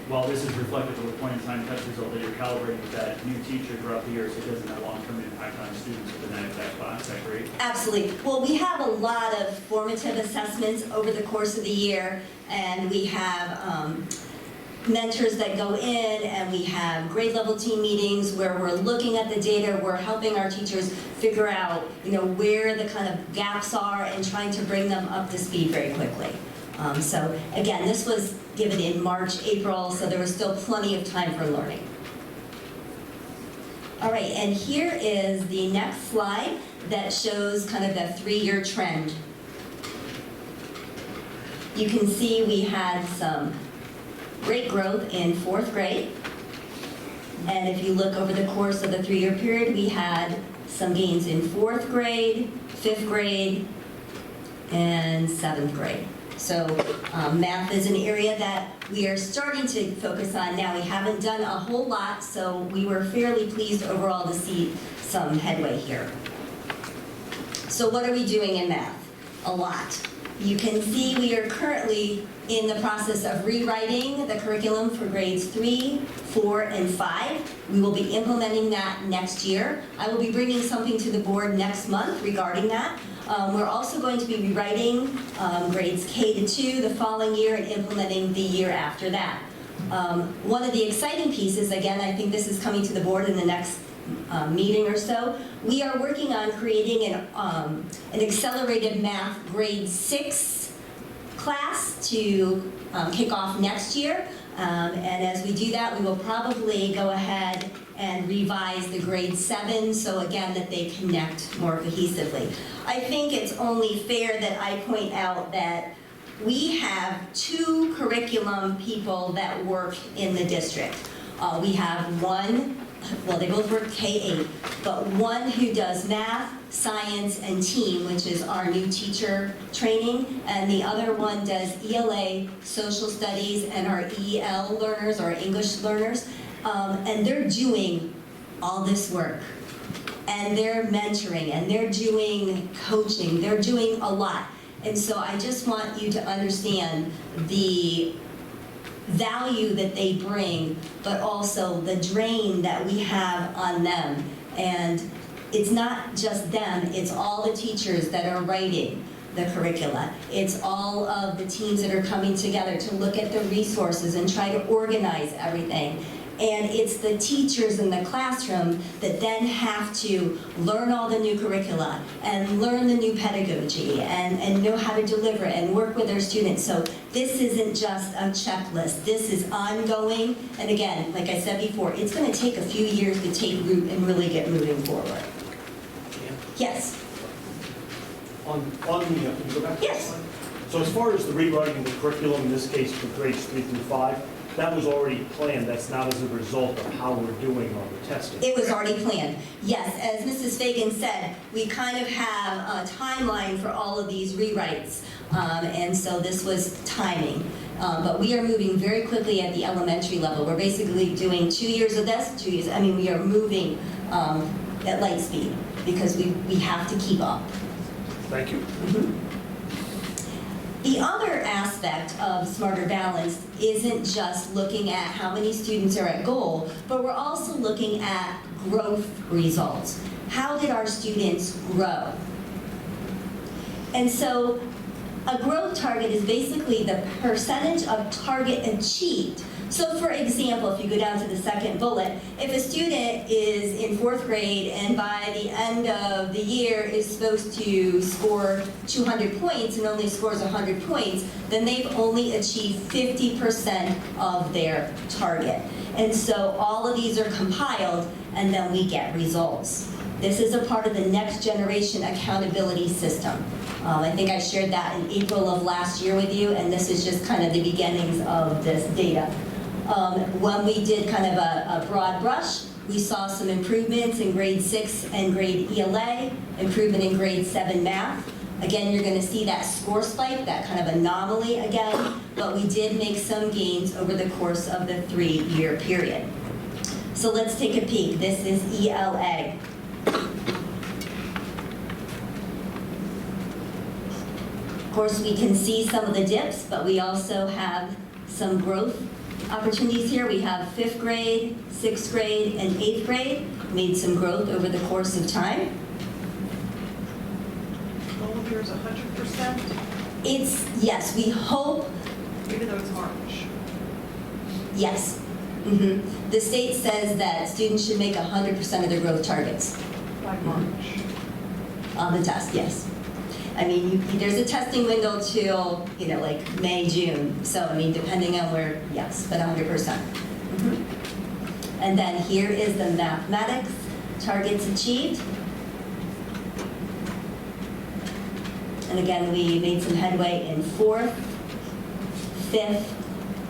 while this is reflective of a point in time test result, that you're calibrating with that new teacher throughout the year so it doesn't have long-term impact on students within that class, that grade? Absolutely. Well, we have a lot of formative assessments over the course of the year, and we have mentors that go in, and we have grade level team meetings where we're looking at the data, we're helping our teachers figure out, where the kind of gaps are and trying to bring them up to speed very quickly. So again, this was given in March, April, so there was still plenty of time for learning. All right, and here is the next slide that shows kind of the 3-year trend. You can see we had some great growth in 4th grade. And if you look over the course of the 3-year period, we had some gains in 4th grade, 5th grade, and 7th grade. So math is an area that we are starting to focus on now. We haven't done a whole lot, so we were fairly pleased overall to see some headway here. So what are we doing in math? A lot. You can see we are currently in the process of rewriting the curriculum for grades 3, 4, and 5. We will be implementing that next year. I will be bringing something to the board next month regarding that. We're also going to be rewriting grades K to 2 the following year and implementing the year after that. One of the exciting pieces, again, I think this is coming to the board in the next meeting or so, we are working on creating an accelerated math grade 6 class to kick off next year. And as we do that, we will probably go ahead and revise the grade 7, so again, that they connect more cohesively. I think it's only fair that I point out that we have 2 curriculum people that work in the district. We have one, well, they both work K-8, but one who does math, science, and team, which is our new teacher training, and the other one does ELA, social studies, and our EL learners, our English learners, and they're doing all this work. And they're mentoring, and they're doing coaching, they're doing a lot. And so I just want you to understand the value that they bring, but also the drain that we have on them. And it's not just them, it's all the teachers that are writing the curricula. It's all of the teams that are coming together to look at the resources and try to organize everything. And it's the teachers in the classroom that then have to learn all the new curricula and learn the new pedagogy and know how to deliver it and work with their students. So this isn't just a checklist. This is ongoing. And again, like I said before, it's going to take a few years to take root and really get moving forward. Yes? On the, can you go back? Yes. So as far as the rewriting the curriculum, in this case for grades 3 through 5, that was already planned. That's not as a result of how we're doing on the testing. It was already planned. Yes, as Mrs. Fagan said, we kind of have a timeline for all of these rewrites. And so this was timing. But we are moving very quickly at the elementary level. We're basically doing 2 years of this, 2 years. I mean, we are moving at light speed because we have to keep up. Thank you. The other aspect of Smarter Balanced isn't just looking at how many students are at goal, but we're also looking at growth results. How did our students grow? And so a growth target is basically the percentage of target achieved. So for example, if you go down to the second bullet, if a student is in 4th grade and by the end of the year is supposed to score 200 points and only scores 100 points, then they've only achieved 50% of their target. And so all of these are compiled and then we get results. This is a part of the next generation accountability system. I think I shared that in April of last year with you, and this is just kind of the beginnings of this data. When we did kind of a broad brush, we saw some improvements in grade 6 and grade ELA, improvement in grade 7 math. Again, you're going to see that score spike, that kind of anomaly again, but we did make some gains over the course of the 3-year period. So let's take a peek. This is ELA. Of course, we can see some of the dips, but we also have some growth opportunities here. We have 5th grade, 6th grade, and 8th grade made some growth over the course of time. Goal of yours 100%? It's, yes, we hope. Even though it's March? Yes. Mm-hmm. The state says that students should make 100% of their growth targets. By March? On the test, yes. I mean, there's a testing window till, like May, June. So, I mean, depending on where, yes, but 100%. Mm-hmm. And then here is the mathematics targets achieved. And again, we made some headway in 4th, 5th,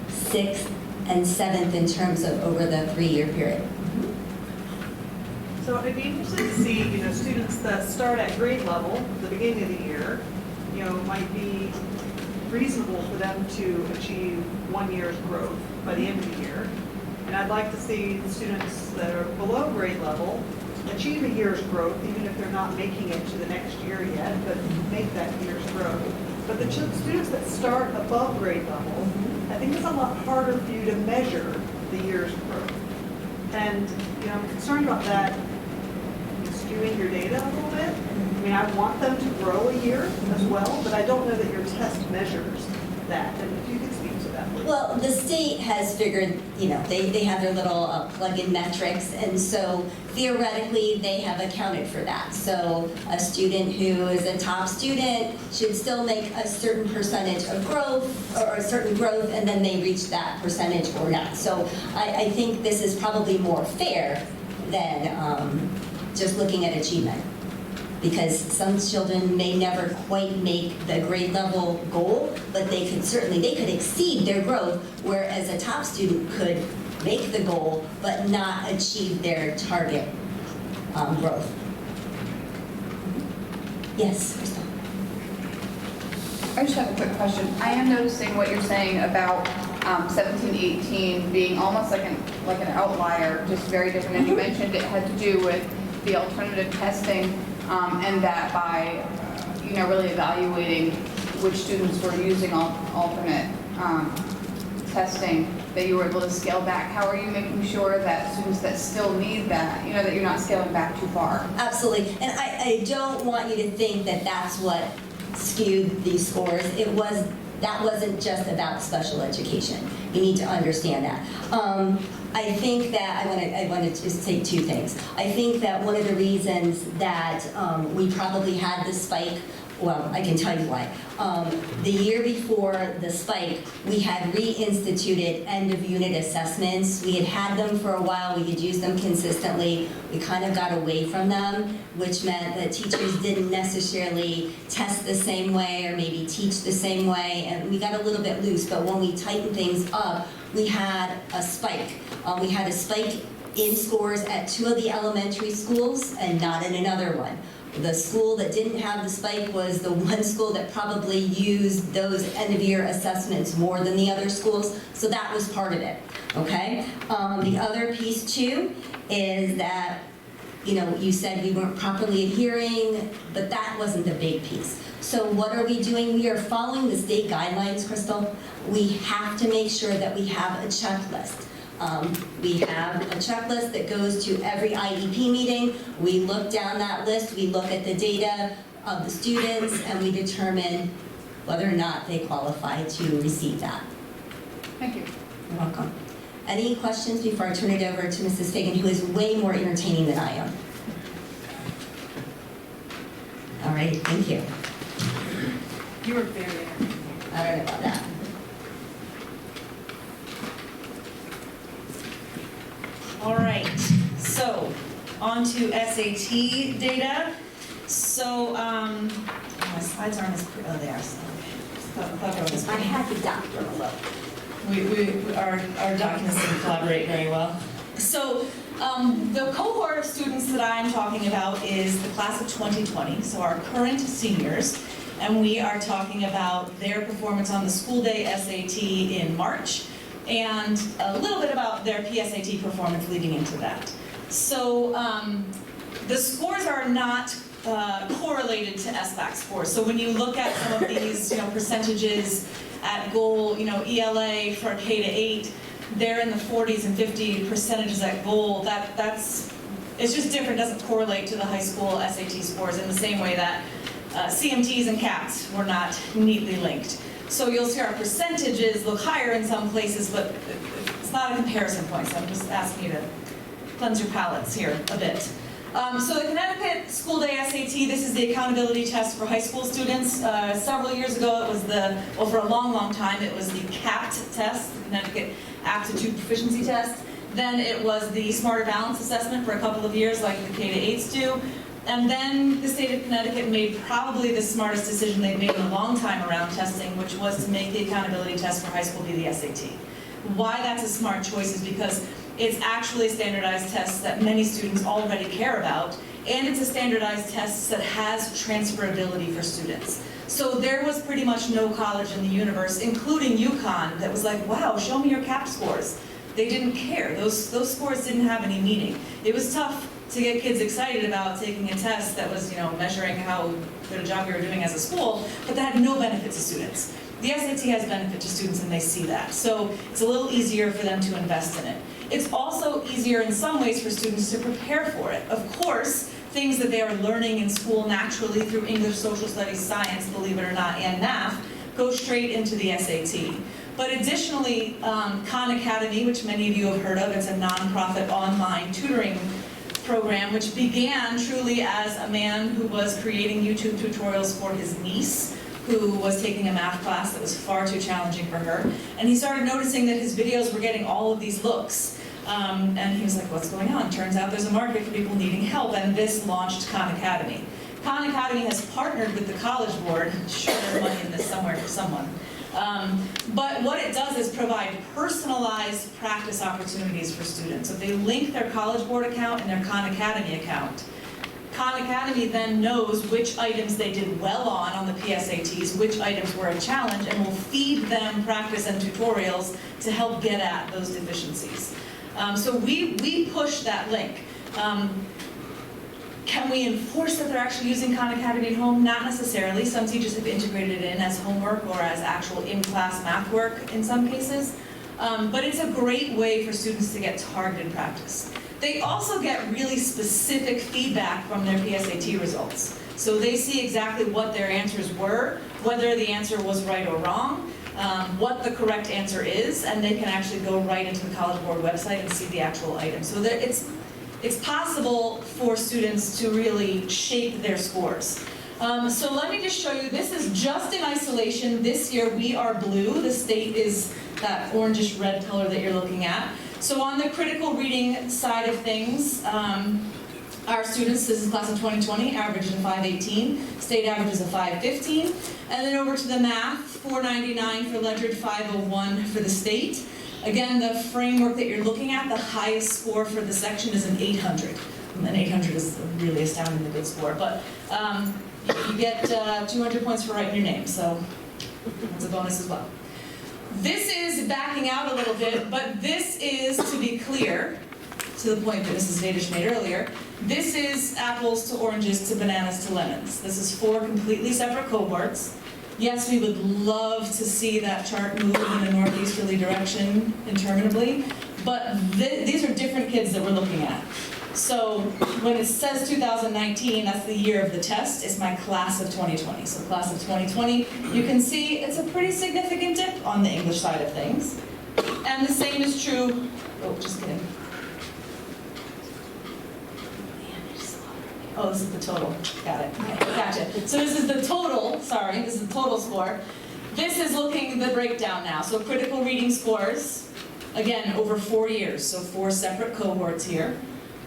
6th, and 7th in terms of over the 3-year period. So I'd be interested to see, students that start at grade level at the beginning of the year, might be reasonable for them to achieve 1 year's growth by the end of the year. And I'd like to see the students that are below grade level achieve a year's growth, even if they're not making it to the next year yet, but make that year's growth. But the students that start above grade level, I think it's a lot harder for you to measure the year's growth. And I'm concerned about that. skewing your data a little bit. I mean, I want them to grow a year as well, but I don't know that your test measures that. And if you could speak to that, please. Well, the state has figured, you know, they have their little plug-in metrics, and so theoretically, they have accounted for that. So a student who is a top student should still make a certain percentage of growth, or a certain growth, and then they reach that percentage or not. So I think this is probably more fair than just looking at achievement. Because some children may never quite make the grade level goal, but they could exceed their growth, whereas a top student could make the goal, but not achieve their target growth. Yes, Crystal? I just have a quick question. I am noticing what you're saying about 17, 18 being almost like an outlier, just very different. And you mentioned it had to do with the alternative testing, and that by really evaluating which students were using alternate testing, that you were able to scale back. How are you making sure that students that still need that, that you're not scaling back too far? Absolutely, and I don't want you to think that that's what skewed these scores. That wasn't just about special education. You need to understand that. I think that I want to just say two things. I think that one of the reasons that we probably had this spike, well, I can tell you why. The year before the spike, we had reinstituted end-of-unit assessments. We had them for a while. We had used them consistently. We kind of got away from them, which meant that teachers didn't necessarily test the same way or maybe teach the same way, and we got a little bit loose. But when we tightened things up, we had a spike. We had a spike in scores at 2 of the elementary schools and not in another one. The school that didn't have the spike was the one school that probably used those end-of-year assessments more than the other schools, so that was part of it, okay? The other piece, too, is that, you said we weren't properly adhering, but that wasn't the big piece. So what are we doing? We are following the state guidelines, Crystal. We have to make sure that we have a checklist. We have a checklist that goes to every IEP meeting. We look down that list, we look at the data of the students, and we determine whether or not they qualify to receive that. Thank you. You're welcome. Any questions before I turn it over to Mrs. Fagan, who is way more entertaining than I am? All right, thank you. You were very entertaining. I don't know about that. All right, so on to SAT data. So, my slides aren't as pretty. Oh, they are. So, I had the doctor look. Our documents didn't collaborate very well. So, the cohort of students that I'm talking about is the class of 2020, so our current seniors, and we are talking about their performance on the school day SAT in March, and a little bit about their PSAT performance leading into that. So the scores are not correlated to SBAC scores. So when you look at some of these, percentages at goal, ELA for K to 8, they're in the 40s and 50 percentages at goal. It's just different. Doesn't correlate to the high school SAT scores in the same way that CMTs and CAPs were not neatly linked. So you'll see our percentages look higher in some places, but it's not a comparison point, so I'm just asking you to cleanse your palates here a bit. So the Connecticut School Day SAT, this is the accountability test for high school students. Several years ago, it was for a long, long time, it was the CAPT test, the Connecticut Aptitude Proficiency Test. Then it was the Smarter Balance Assessment for a couple of years, like the K to 8s do. And then the state of Connecticut made probably the smartest decision they've made in a long time around testing, which was to make the accountability test for high school be the SAT. Why that's a smart choice is because it's actually a standardized test that many students already care about, and it's a standardized test that has transferability for students. So there was pretty much no college in the universe, including UConn, that was like, wow, show me your CAP scores. They didn't care. Those scores didn't have any meaning. It was tough to get kids excited about taking a test that was, measuring how good a job we were doing as a school, but that had no benefit to students. The SAT has benefit to students and they see that. So it's a little easier for them to invest in it. It's also easier in some ways for students to prepare for it. Of course, things that they are learning in school naturally through English, social studies, science, believe it or not, and math, go straight into the SAT. But additionally, Khan Academy, which many of you have heard of, it's a nonprofit online tutoring program, which began truly as a man who was creating YouTube tutorials for his niece, who was taking a math class that was far too challenging for her. And he started noticing that his videos were getting all of these looks. And he was like, what's going on? Turns out there's a market for people needing help, and this launched Khan Academy. Khan Academy has partnered with the College Board. I'm sure there's money in this somewhere for someone. But what it does is provide personalized practice opportunities for students. So they link their College Board account and their Khan Academy account. Khan Academy then knows which items they did well on the PSATs, which items were a challenge, and will feed them practice and tutorials to help get at those deficiencies. So we push that link. Can we enforce that they're actually using Khan Academy at home? Not necessarily. Some teachers have integrated it in as homework or as actual in-class math work in some cases. But it's a great way for students to get targeted practice. They also get really specific feedback from their PSAT results. So they see exactly what their answers were, whether the answer was right or wrong, what the correct answer is, and they can actually go right into the College Board website and see the actual item. So it's possible for students to really shape their scores. So let me just show you, this is just in isolation. This year we are blue. The state is that orangish red color that you're looking at. So on the critical reading side of things, our students, this is class of 2020, average of 518, state average is a 515. And then over to the math, 499 for Ledyard, 501 for the state. Again, the framework that you're looking at, the highest score for the section is an 800. And 800 is a really astoundingly good score. But you get 200 points for writing your name, so that's a bonus as well. This is backing out a little bit, but this is, to be clear, to the point that Mrs. Nadish made earlier, this is apples to oranges to bananas to lemons. This is 4 completely separate cohorts. Yes, we would love to see that chart move in a northeasterly direction interminably, but these are different kids that we're looking at. So when it says 2019, that's the year of the test. It's my class of 2020. So class of 2020, you can see it's a pretty significant dip on the English side of things. And the same is true, oh, just kidding. Oh, this is the total. Got it. Okay, gotcha. So this is the total, sorry, this is the total score. This is looking at the breakdown now. So critical reading scores, again, over 4 years. So 4 separate cohorts here.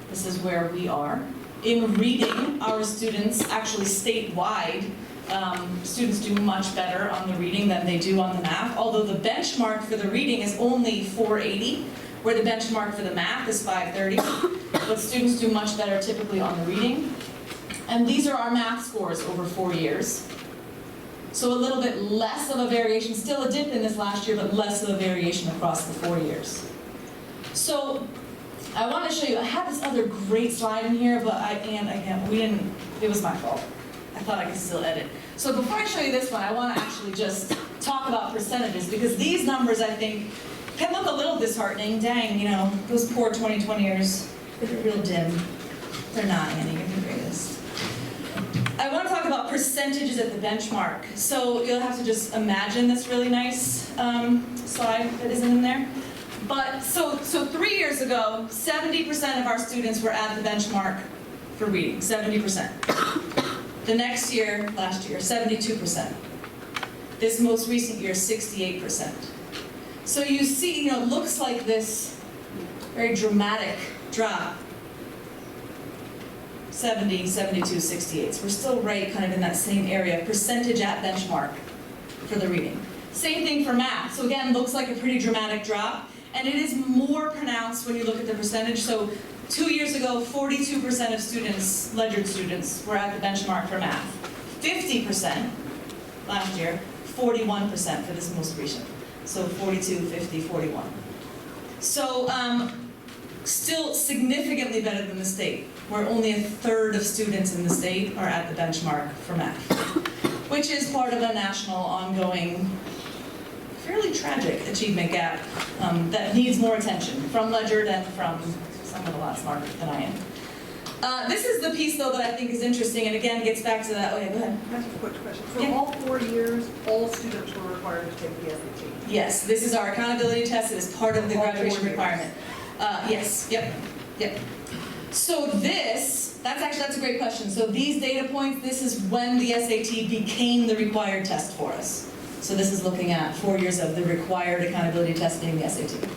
This is where we are. In reading, our students, actually statewide, students do much better on the reading than they do on the math, although the benchmark for the reading is only 480, where the benchmark for the math is 530, but students do much better typically on the reading. And these are our math scores over 4 years. So a little bit less of a variation, still a dip in this last year, but less of a variation across the 4 years. So I want to show you, I had this other great slide in here, but it was my fault. I thought I could still edit. So before I show you this one, I want to actually just talk about percentages, because these numbers, I think, can look a little disheartening. Dang, you know, those poor 2020ers, they're real dim. They're not, Annie, you're the greatest. I want to talk about percentages at the benchmark. So you'll have to just imagine this really nice slide that isn't in there. But so 3 years ago, 70% of our students were at the benchmark for reading, 70%. The next year, last year, 72%. This most recent year, 68%. So you see, it looks like this very dramatic drop. 70, 72, 68. So we're still right kind of in that same area, percentage at benchmark for the reading. Same thing for math. So again, looks like a pretty dramatic drop. And it is more pronounced when you look at the percentage. So 2 years ago, 42% of students, Ledyard students, were at the benchmark for math. 50% last year, 41% for this most recent. So 42, 50, 41. So still significantly better than the state, where only 1/3 of students in the state are at the benchmark for math, which is part of a national ongoing, fairly tragic achievement gap that needs more attention from Ledyard and from someone a lot smarter than I am. This is the piece, though, that I think is interesting, and again, gets back to that. Oh, yeah, go ahead. That's a quick question. So Yeah. all 4 years, all students were required to take the SAT? Yes, this is our accountability test. It is part of the All 4 graduation years. requirement. Yes, yep. So that's a great question. So these data points, this is when the SAT became the required test for us. So this is looking at 4 years of the required accountability test being the SAT.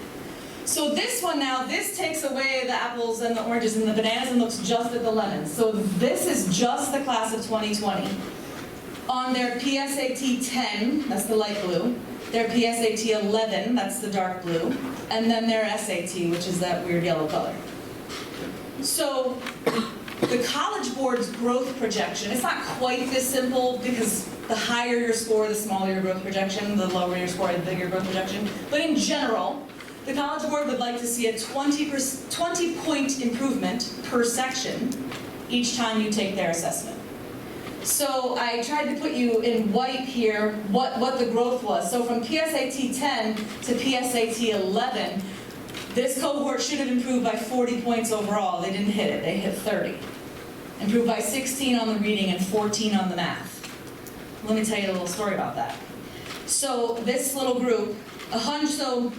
So this one now, this takes away the apples and the oranges and the bananas and looks just at the lemons. So this is just the class of 2020. On their PSAT 10, that's the light blue, their PSAT 11, that's the dark blue, and then their SAT, which is that weird yellow color. So the College Board's growth projection, it's not quite this simple because the higher your score, the smaller your growth projection, the lower your score, the bigger growth projection. But in general, the College Board would like to see a 20-point improvement per section each time you take their assessment. So I tried to put you in white here what the growth was. So from PSAT 10 to PSAT 11, this cohort should have improved by 40 points overall. They didn't hit it, they hit 30. Improved by 16 on the reading and 14 on the math. Let me tell you a little story about that. So this little group, so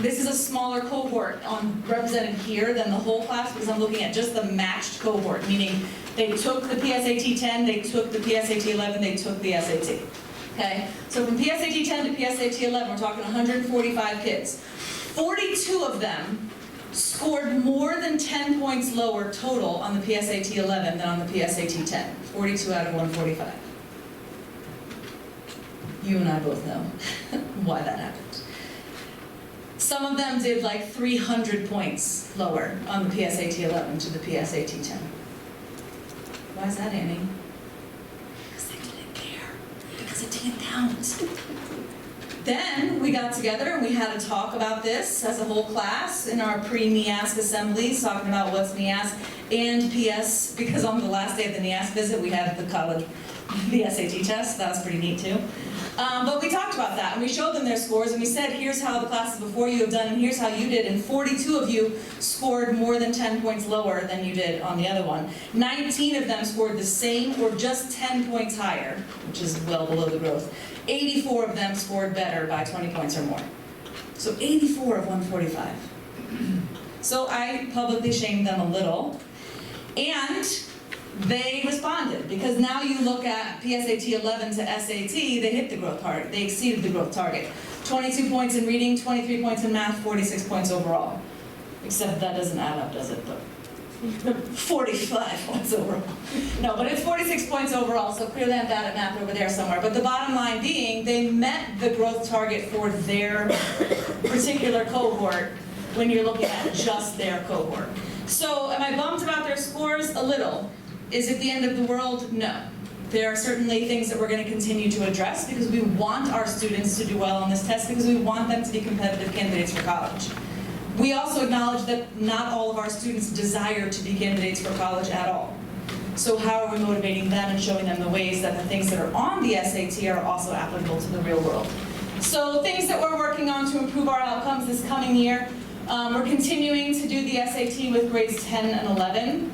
this is a smaller cohort represented here than the whole class because I'm looking at just the matched cohort, meaning they took the PSAT 10, they took the PSAT 11, they took the SAT. Okay? So from PSAT 10 to PSAT 11, we're talking 145 kids. 42 of them scored more than 10 points lower total on the PSAT 11 than on the PSAT 10. 42 out of 145. You and I both know why that happened. Some of them did like 300 points lower on the PSAT 11 to the PSAT 10. Why is that, Annie? Because they didn't care. Because it didn't count. Then we got together and we had a talk about this as a whole class in our pre-NEASC assemblies, talking about what's NEASC and PS, because on the last day of the NEASC visit we had the SAT test. That was pretty neat too. But we talked about that, and we showed them their scores, and we said, here's how the classes before you have done, and here's how you did, and 42 of you scored more than 10 points lower than you did on the other one. 19 of them scored the same or just 10 points higher, which is well below the growth. 84 of them scored better by 20 points or more. So 84 of 145. So I publicly shamed them a little, and they responded, because now you look at PSAT 11 to SAT, they hit the growth target. They exceeded the growth target. 22 points in reading, 23 points in math, 46 points overall. Except that doesn't add up, does it? 45 points overall. No, but it's 46 points overall, so clearly I'm bad at math over there somewhere. But the bottom line being, they met the growth target for their particular cohort when you're looking at just their cohort. So am I bummed about their scores? A little. Is it the end of the world? No. There are certainly things that we're going to continue to address because we want our students to do well on this test because we want them to be competitive candidates for college. We also acknowledge that not all of our students desire to be candidates for college at all. So how are we motivating them and showing them the ways that the things that are on the SAT are also applicable to the real world? So things that we're working on to improve our outcomes this coming year. We're continuing to do the SAT with grades 10 and 11.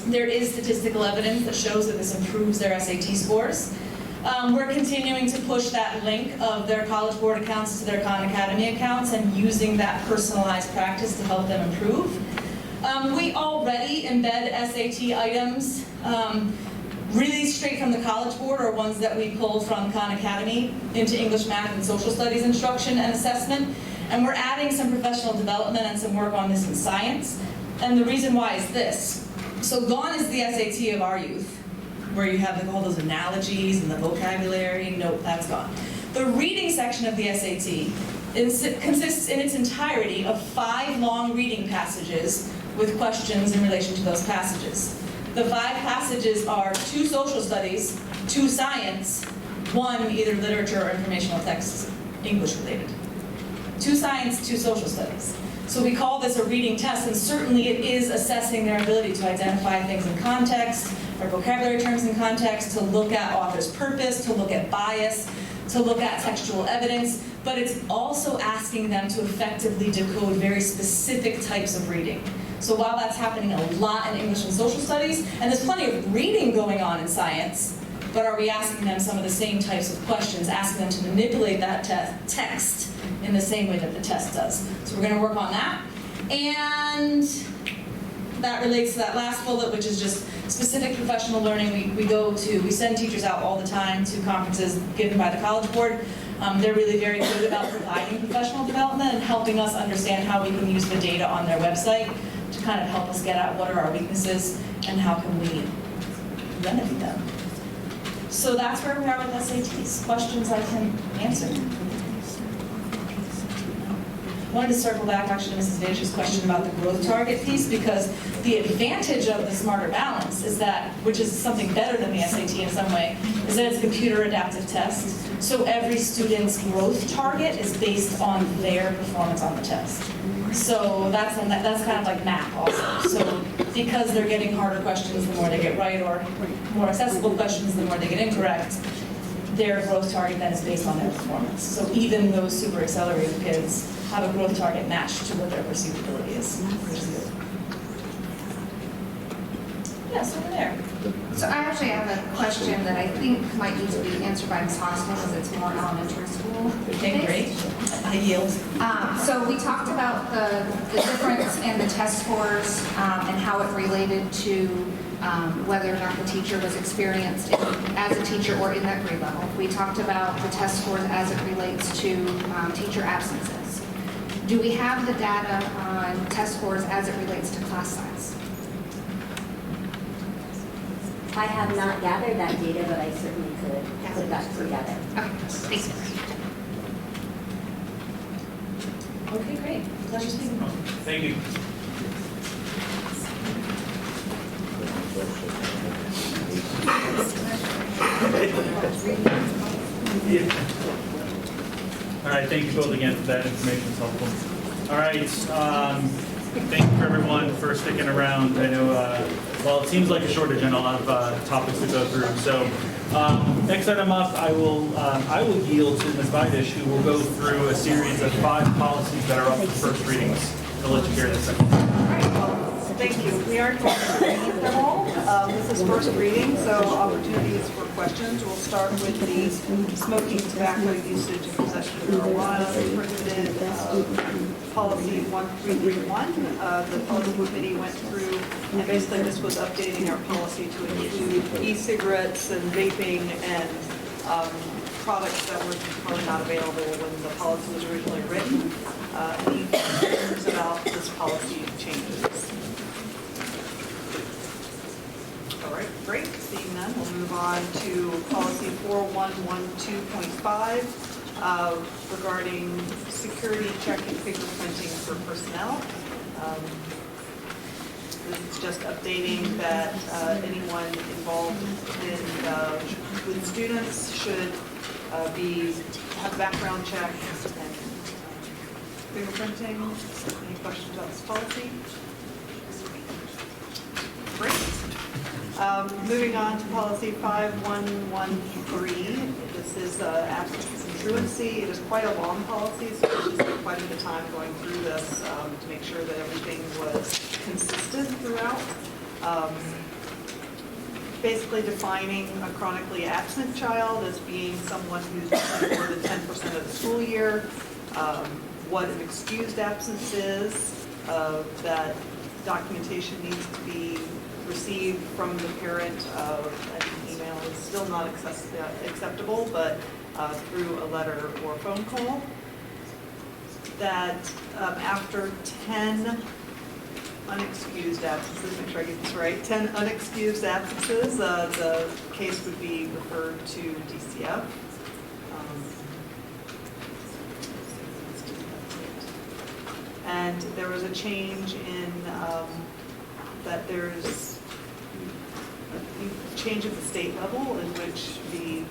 There is statistical evidence that shows that this improves their SAT scores. We're continuing to push that link of their College Board accounts to their Khan Academy accounts and using that personalized practice to help them improve. We already embed SAT items really straight from the College Board or ones that we pull from Khan Academy into English, Math, and Social Studies instruction and assessment. And we're adding some professional development and some work on this in science. And the reason why is this. So gone is the SAT of our youth, where you have all those analogies and the vocabulary. Nope, that's gone. The reading section of the SAT consists in its entirety of 5 long reading passages with questions in relation to those passages. The 5 passages are 2 social studies, 2 science, 1 either literature or informational text, English related. 2 science, 2 social studies. So we call this a reading test, and certainly it is assessing their ability to identify things in context, or vocabulary terms in context, to look at author's purpose, to look at bias, to look at textual evidence, but it's also asking them to effectively decode very specific types of reading. So while that's happening a lot in English and social studies, and there's plenty of reading going on in science, but are we asking them some of the same types of questions, asking them to manipulate that text in the same way that the test does? So we're going to work on that. And that relates to that last bullet, which is just specific professional learning. We send teachers out all the time to conferences given by the College Board. They're really very good about providing professional development and helping us understand how we can use the data on their website to kind of help us get at what are our weaknesses and how can we remedy them. So that's where we are with SATs. Questions I can answer. I wanted to circle back actually to Mrs. Vash's question about the growth target piece, because the advantage of the Smarter Balance is that, which is something better than the SAT in some way, is that it's a computer adaptive test. So every student's growth target is based on their performance on the test. So that's kind of like math also. So because they're getting harder questions the more they get right, or more accessible questions the more they get incorrect, their growth target then is based on their performance. So even those super accelerated kids have a growth target matched to what their perceived ability is, which is good. Yes, over there. So I actually have a question that I think might need to be answered by Ms. Hoskins, because it's more elementary school. Okay, great. I yield. So we talked about the difference in the test scores and how it related to whether or not the teacher was experienced as a teacher or in that grade level. We talked about the test scores as it relates to teacher absences. Do we have the data on test scores as it relates to class size? I have not gathered that data, but I certainly could put that together. Okay, thanks. Okay, great. Pleasure speaking. Thank you. All right, thank you both again for that information. It's helpful. All right, thank you for everyone for sticking around. I know, well, it seems like a short agenda, a lot of topics to go through. So next item up, I will yield to Ms. Vidish, who will go through a series of 5 policies that are up for first readings. I'll let you hear this. Thank you. We aren't going to read them all. This is first reading, so opportunities for questions. We'll start with the smoking, tobacco usage, and possession of marijuana prohibited policy 1331. The policy committee went through, and basically this was updating our policy to include e-cigarettes and vaping and products that were probably not available when the policy was originally written. Any questions about this policy changes? All right, great. Seeing none, we'll move on to policy 4112.5 regarding security check and fingerprinting for personnel. This is just updating that anyone involved with students should have a background check and fingerprinting. Any questions about this policy? Great. Moving on to policy 5113. This is absence and truancy. It is quite a long policy, so we spent quite a bit of time going through this to make sure that everything was consistent throughout. Basically defining a chronically absent child as being someone who's missing more than 10% of the school year, what an excused absence is, that documentation needs to be received from the parent. An email is still not acceptable, but through a letter or phone call. That after 10 unexcused absences, make sure I get this right, 10 unexcused absences, the case would be referred to DCF. And there was a change in that there's a change at the state level in which the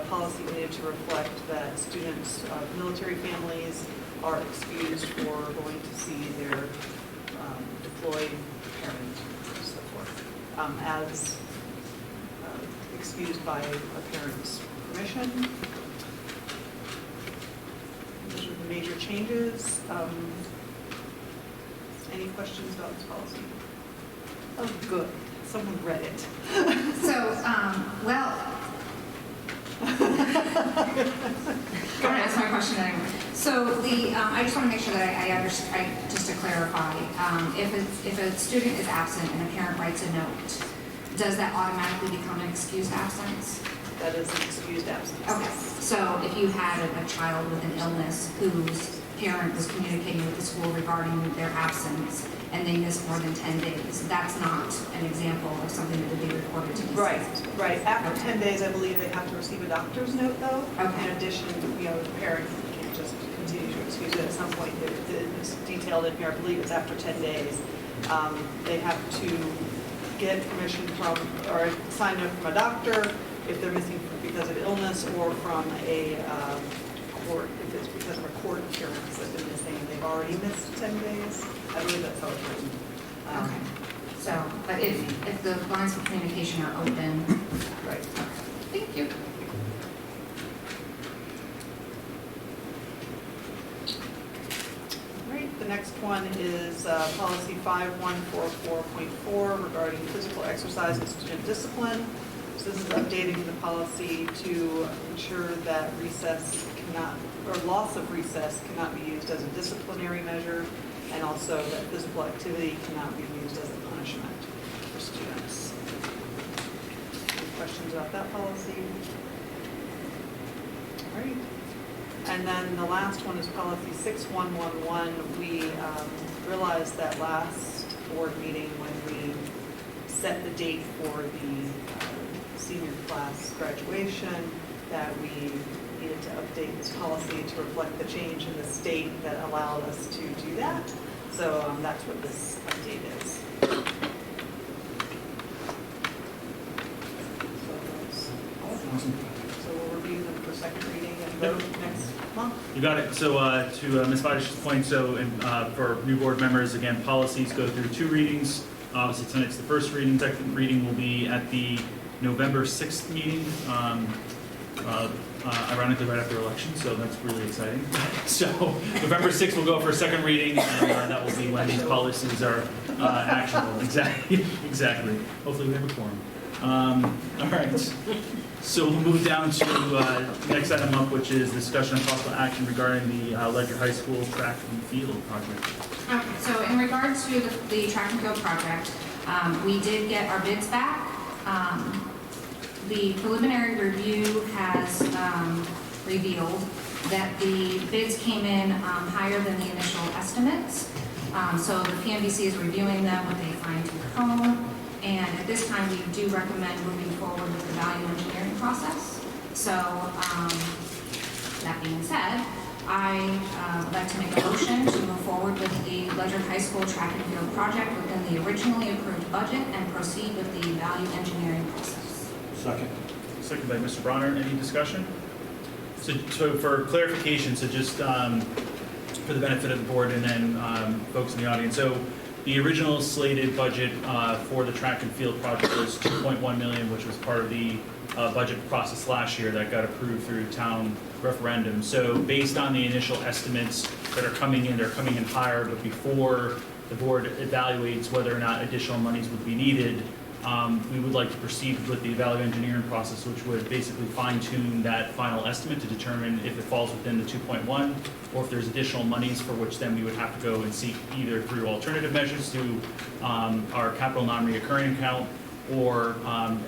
policy needed to reflect that students of military families are excused for going to see their deployed parent or so forth, as excused by a parent's permission. Those are the major changes. Any questions about this policy? Oh, good. Someone read it. So, well, I'm going to ask my question anyway. So I just want to make sure that I understand, just to clarify, if a student is absent and a parent writes a note, does that automatically become an excused absence? That is an excused absence. Okay, so if you had a child with an illness whose parent was communicating with the school regarding their absence and they missed more than 10 days, that's not an example of something that would be reported to the Right, school. right. After 10 days, I believe they have to receive a doctor's note, though. Okay. In addition, the parent can't just continue to excuse it. At some point, it's detailed in here, I believe it's after 10 days. They have to get permission from, or a signed note from a doctor if they're missing because of illness, or from a court, if it's because of a court appearance that they're missing and they've already missed 10 days. I believe that's how it's written. Okay. So, but if the lines of communication are open. Right. Thank you. Right, the next one is policy 5144.4 regarding physical exercise and student discipline. So this is updating the policy to ensure that recess cannot, or loss of recess cannot be used as a disciplinary measure, and also that physical activity cannot be used as a punishment for students. Any questions about that policy? All right. And then the last one is policy 6111. We realized that last board meeting when we set the date for the senior class graduation that we needed to update this policy to reflect the change in the state that allowed us to do that. So that's what this update is. So we'll review them for second reading and vote next month. You got it. So to Ms. Vidish's point, so for new board members, again, policies go through 2 readings. Obviously, tonight's the first reading. Second reading will be at the November 6th meeting, ironically right after election, so that's really exciting. So November 6th will go for a second reading, and that will be when these policies are actionable. Exactly. Hopefully we have a quorum. All right. So we'll move down to next item up, which is discussion and possible action regarding the Ledyard High School track and field project. Okay, so in regard to the track and field project, we did get our bids back. The preliminary review has revealed that the bids came in higher than the initial estimates. So the PMBC is reviewing them with a fine-tooth comb. And at this time, we do recommend moving forward with the value engineering process. So that being said, I would like to make a motion to move forward with the Ledyard High School track and field project within the originally approved budget and proceed with the value engineering process. Second. Second by Mr. Bronner. Any discussion? So for clarification, so just for the benefit of the board and then folks in the audience. So the original slated budget for the track and field project was $2.1 million, which was part of the budget process last year that got approved through town referendum. So based on the initial estimates that are coming in, they're coming in higher, but before the board evaluates whether or not additional monies would be needed, we would like to proceed with the value engineering process, which would basically fine-tune that final estimate to determine if it falls within the 2.1, or if there's additional monies for which then we would have to go and seek either through alternative measures through our capital non-reoccurring account, or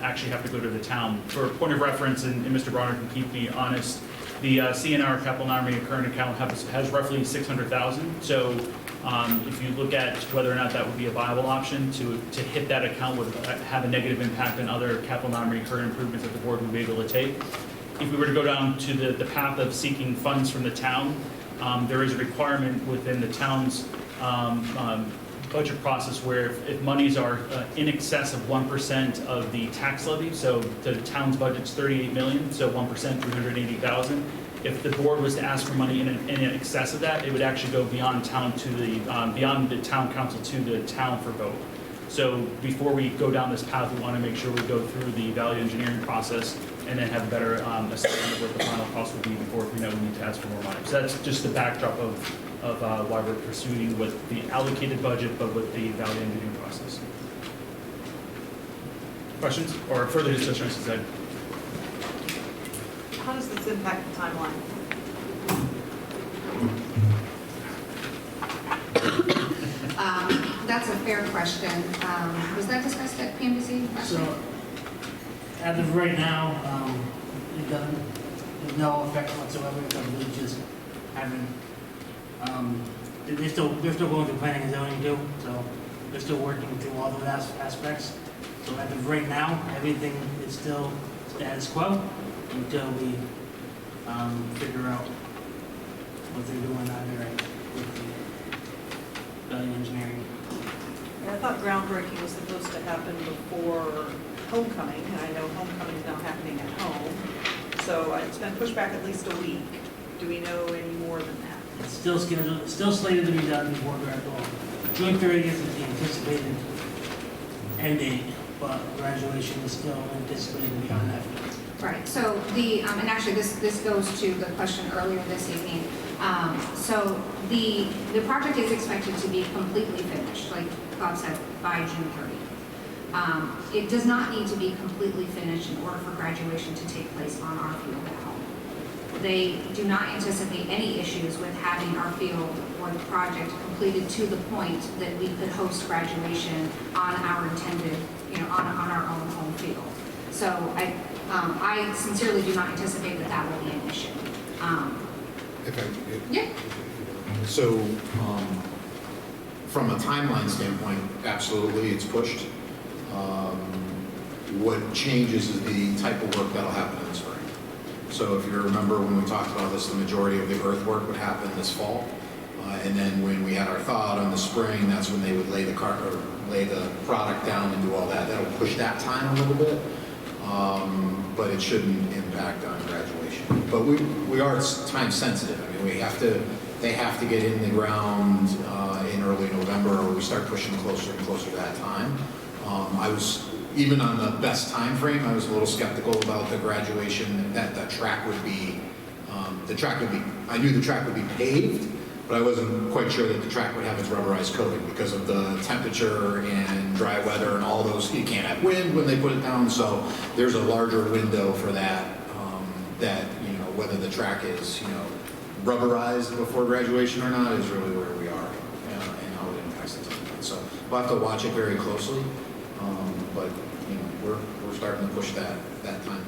actually have to go to the town. For a point of reference, and Mr. Bronner can keep me honest, the CNR capital non-reoccurring account has roughly $600,000. So if you look at whether or not that would be a viable option to hit that account would have a negative impact on other capital non-recurring improvements that the board would be able to take. If we were to go down to the path of seeking funds from the town, there is a requirement within the town's budget process where if monies are in excess of 1% of the tax levy, so the town's budget's $38 million, so 1%, $380,000. If the board was to ask for money in excess of that, it would actually go beyond town to beyond the town council to the town for vote. So before we go down this path, we want to make sure we go through the value engineering process and then have a better assessment of what the final cost would be before we know we need to ask for more money. So that's just the backdrop of of why we're proceeding with the allocated budget, but with the value engineering process. Questions or further discussion, I should say? How does this impact the timeline? That's a fair question. Was that discussed at PMBC? So, as of right now, it doesn't, there's no effect whatsoever, because we just haven't, they're still going through planning and zoning too, so they're still working through all those aspects. So as of right now, everything is still status quo until we figure out what they're doing out there with the value engineering. I thought groundbreaking was supposed to happen before homecoming, and I know homecoming is now happening at home. So it's been pushed back at least a week. Do we know any more than that? It's still scheduled, still slated to be done before graduation. June 30th is the anticipated end date, but graduation is still anticipated beyond that. Right, so the, and actually this goes to the question earlier this evening. So the project is expected to be completely finished, like Bob said, by June 30th. It does not need to be completely finished in order for graduation to take place on our field at home. They do not anticipate any issues with having our field or the project completed to the point that we could host graduation on our intended, on our own home field. So I sincerely do not anticipate that that will be an issue. Yeah. So, from a timeline standpoint, absolutely, it's pushed. What changes is the type of work that'll happen in the spring. So if you remember when we talked about this, the majority of the earthwork would happen this fall. And then when we had our thaw out in the spring, that's when they would lay the product down and do all that. That'll push that time a little bit. But it shouldn't impact on graduation. But we are time sensitive. I mean, they have to get in the ground in early November, or we start pushing closer and closer to that time. I was, even on the best time frame, I was a little skeptical about the graduation, that the track would be, I knew the track would be paved, but I wasn't quite sure that the track would have its rubberized coating because of the temperature and dry weather and all those. You can't have wind when they put it down, so there's a larger window for that, whether the track is, rubberized before graduation or not is really where we are, and how it impacts the timeline. So we'll have to watch it very closely, but we're starting to push that timeline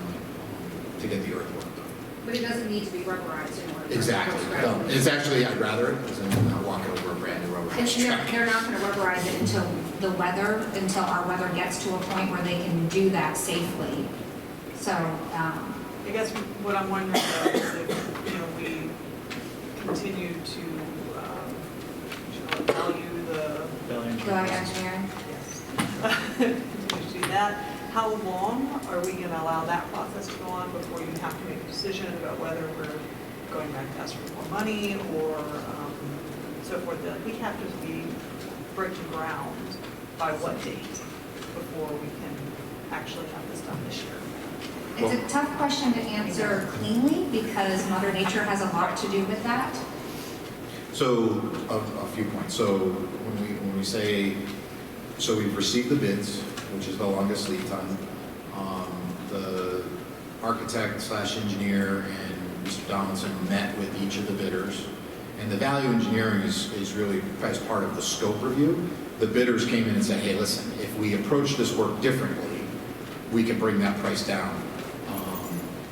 to get the earthwork done. But it doesn't need to be rubberized in order to Exactly. It's actually, I'd rather it than not walking over a brand new rubberized track. They're not going to rubberize it until our weather gets to a point where they can do that safely. So, I guess what I'm wondering though is if, we continue to, value the value engineering. Yes. Continue to do that. How long are we going to allow that process to go on before you have to make a decision about whether we're going back to ask for more money or so forth? We have to be breaking ground by what date before we can actually have this done this year? It's a tough question to answer cleanly because Mother Nature has a lot to do with that. So a few points. So when we say, so we've received the bids, which is the longest lead time. The architect / engineer and Mr. Donaldson met with each of the bidders. And the value engineering is really as part of the scope review. The bidders came in and said, hey, listen, if we approach this work differently, we can bring that price down.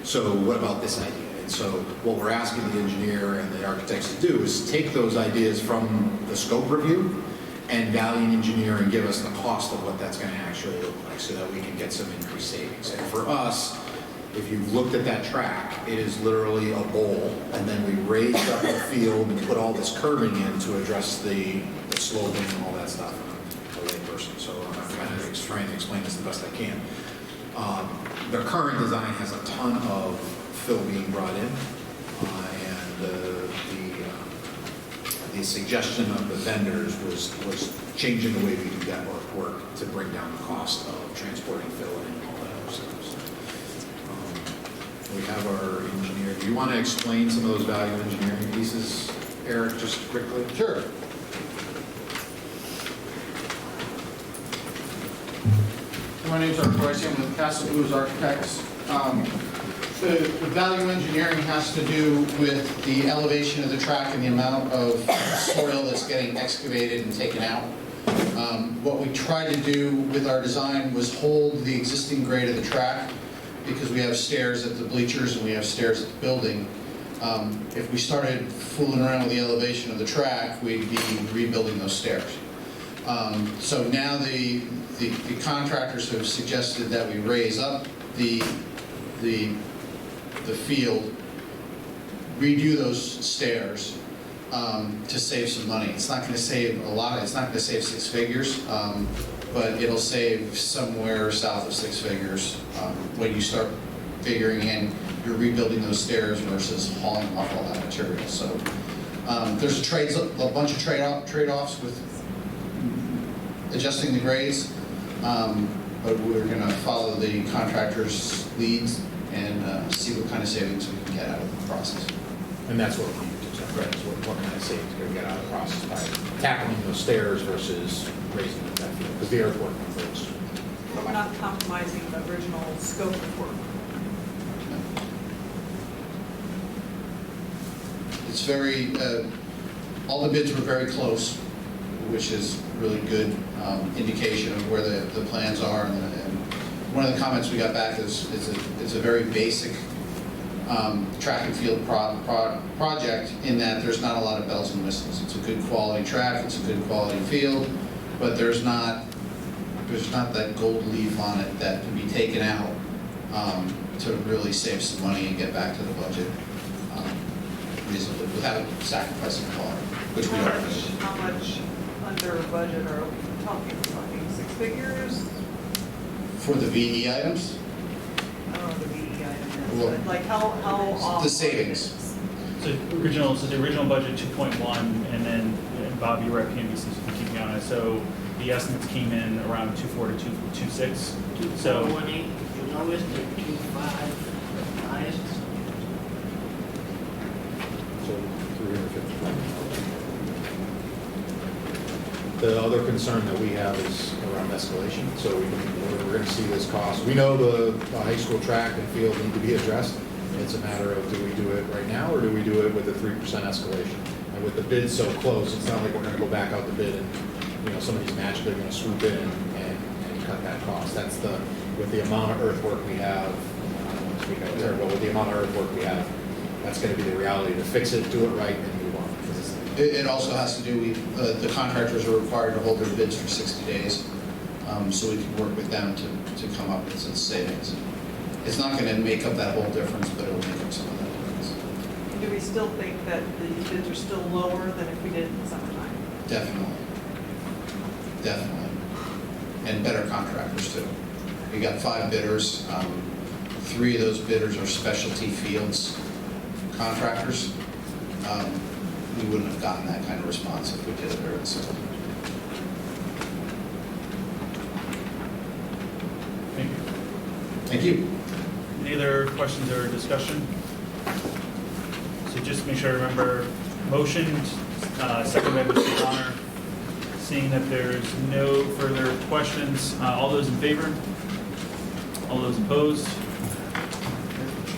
So what about this idea? And so what we're asking the engineer and the architects to do is take those ideas from the scope review and value engineer and give us the cost of what that's going to actually look like so that we can get some increased savings. And for us, if you've looked at that track, it is literally a bowl, and then we raised up the field and put all this curving in to address the sloping and all that stuff. I'm a layperson, so I'm kind of trying to explain this the best I can. The current design has a ton of fill being brought in, and the suggestion of the vendors was changing the way we do that work to bring down the cost of transporting fill and all that other stuff. So, we have our engineer. Do you want to explain some of those value engineering pieces, Eric just quickly? Sure. My name's Art Royce. I'm with Castle Blues Architects. The value engineering has to do with the elevation of the track and the amount of soil that's getting excavated and taken out. What we tried to do with our design was hold the existing grade of the track because we have stairs at the bleachers and we have stairs at the building. If we started fooling around with the elevation of the track, we'd be rebuilding those stairs. So now the contractors have suggested that we raise up the field, redo those stairs to save some money. It's not going to save a lot. It's not going to save six figures, but it'll save somewhere south of six figures when you start figuring in you're rebuilding those stairs versus hauling off all that material. So there's a bunch of trade-offs with adjusting the grades, but we're going to follow the contractor's leads and see what kind of savings we can get out of the process. And that's what we need to check, right? Is what kind of savings we're going to get out of the process by tackling those stairs versus raising the that field, because the earthwork first. But we're not compromising the original scope of work. It's very, all the bids were very close, which is really good indication of where the plans are. And one of the comments we got back is it's a very basic track and field project in that there's not a lot of bells and whistles. It's a good quality track, it's a good quality field, but there's not that gold leaf on it that can be taken out to really save some money and get back to the budget reasonably without sacrificing quality, which we are. How much under budget are we talking six figures? For the VE items? I don't know what the VE item is, Well, but like how off? the savings. So the original budget 2.1, and then Bob, you were at PNBC, so you can keep me on it. So the estimates came in around 2.4 to 2.6. So 2.18, the lowest, and 2.5, the highest. So 350. The other concern that we have is around escalation. So we're going to see this cost. We know the high school track and field need to be addressed. It's a matter of do we do it right now or do we do it with a 3% escalation? And with the bid so close, it's not like we're going to go back out the bid and somebody's magically going to swoop in and cut that cost. That's with the amount of earthwork we have. I don't want to speak out there, but with the amount of earthwork we have, that's going to be the reality to fix it, do it right, and move on. It also has to do with, the contractors are required to hold their bids for 60 days, so we can work with them to come up with some savings. It's not going to make up that whole difference, but it will make up some of that difference. Do we still think that the bids are still lower than if we did it in the summertime? Definitely. Definitely. And better contractors too. We got 5 bidders. 3 of those bidders are specialty fields contractors. We wouldn't have gotten that kind of response if we did it during the summer. thank you. Thank you. Any other questions or discussion? So just make sure I remember, motioned, second by Mr. Bonner. Seeing that there's no further questions, all those in favor? All those opposed?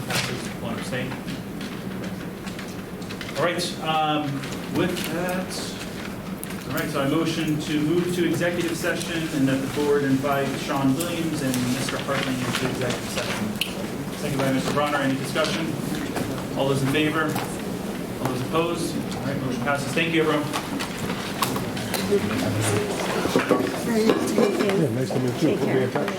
Passes, one abstain. All right, with that, all right, so I motion to move to executive session and that the board invite Sean Williams and Mr. Hartling into executive session. Second by Mr. Bronner. Any discussion? All those in favor? All those opposed? All right, motion passes. Thank you, everyone. Nice to meet you. We'll be in touch.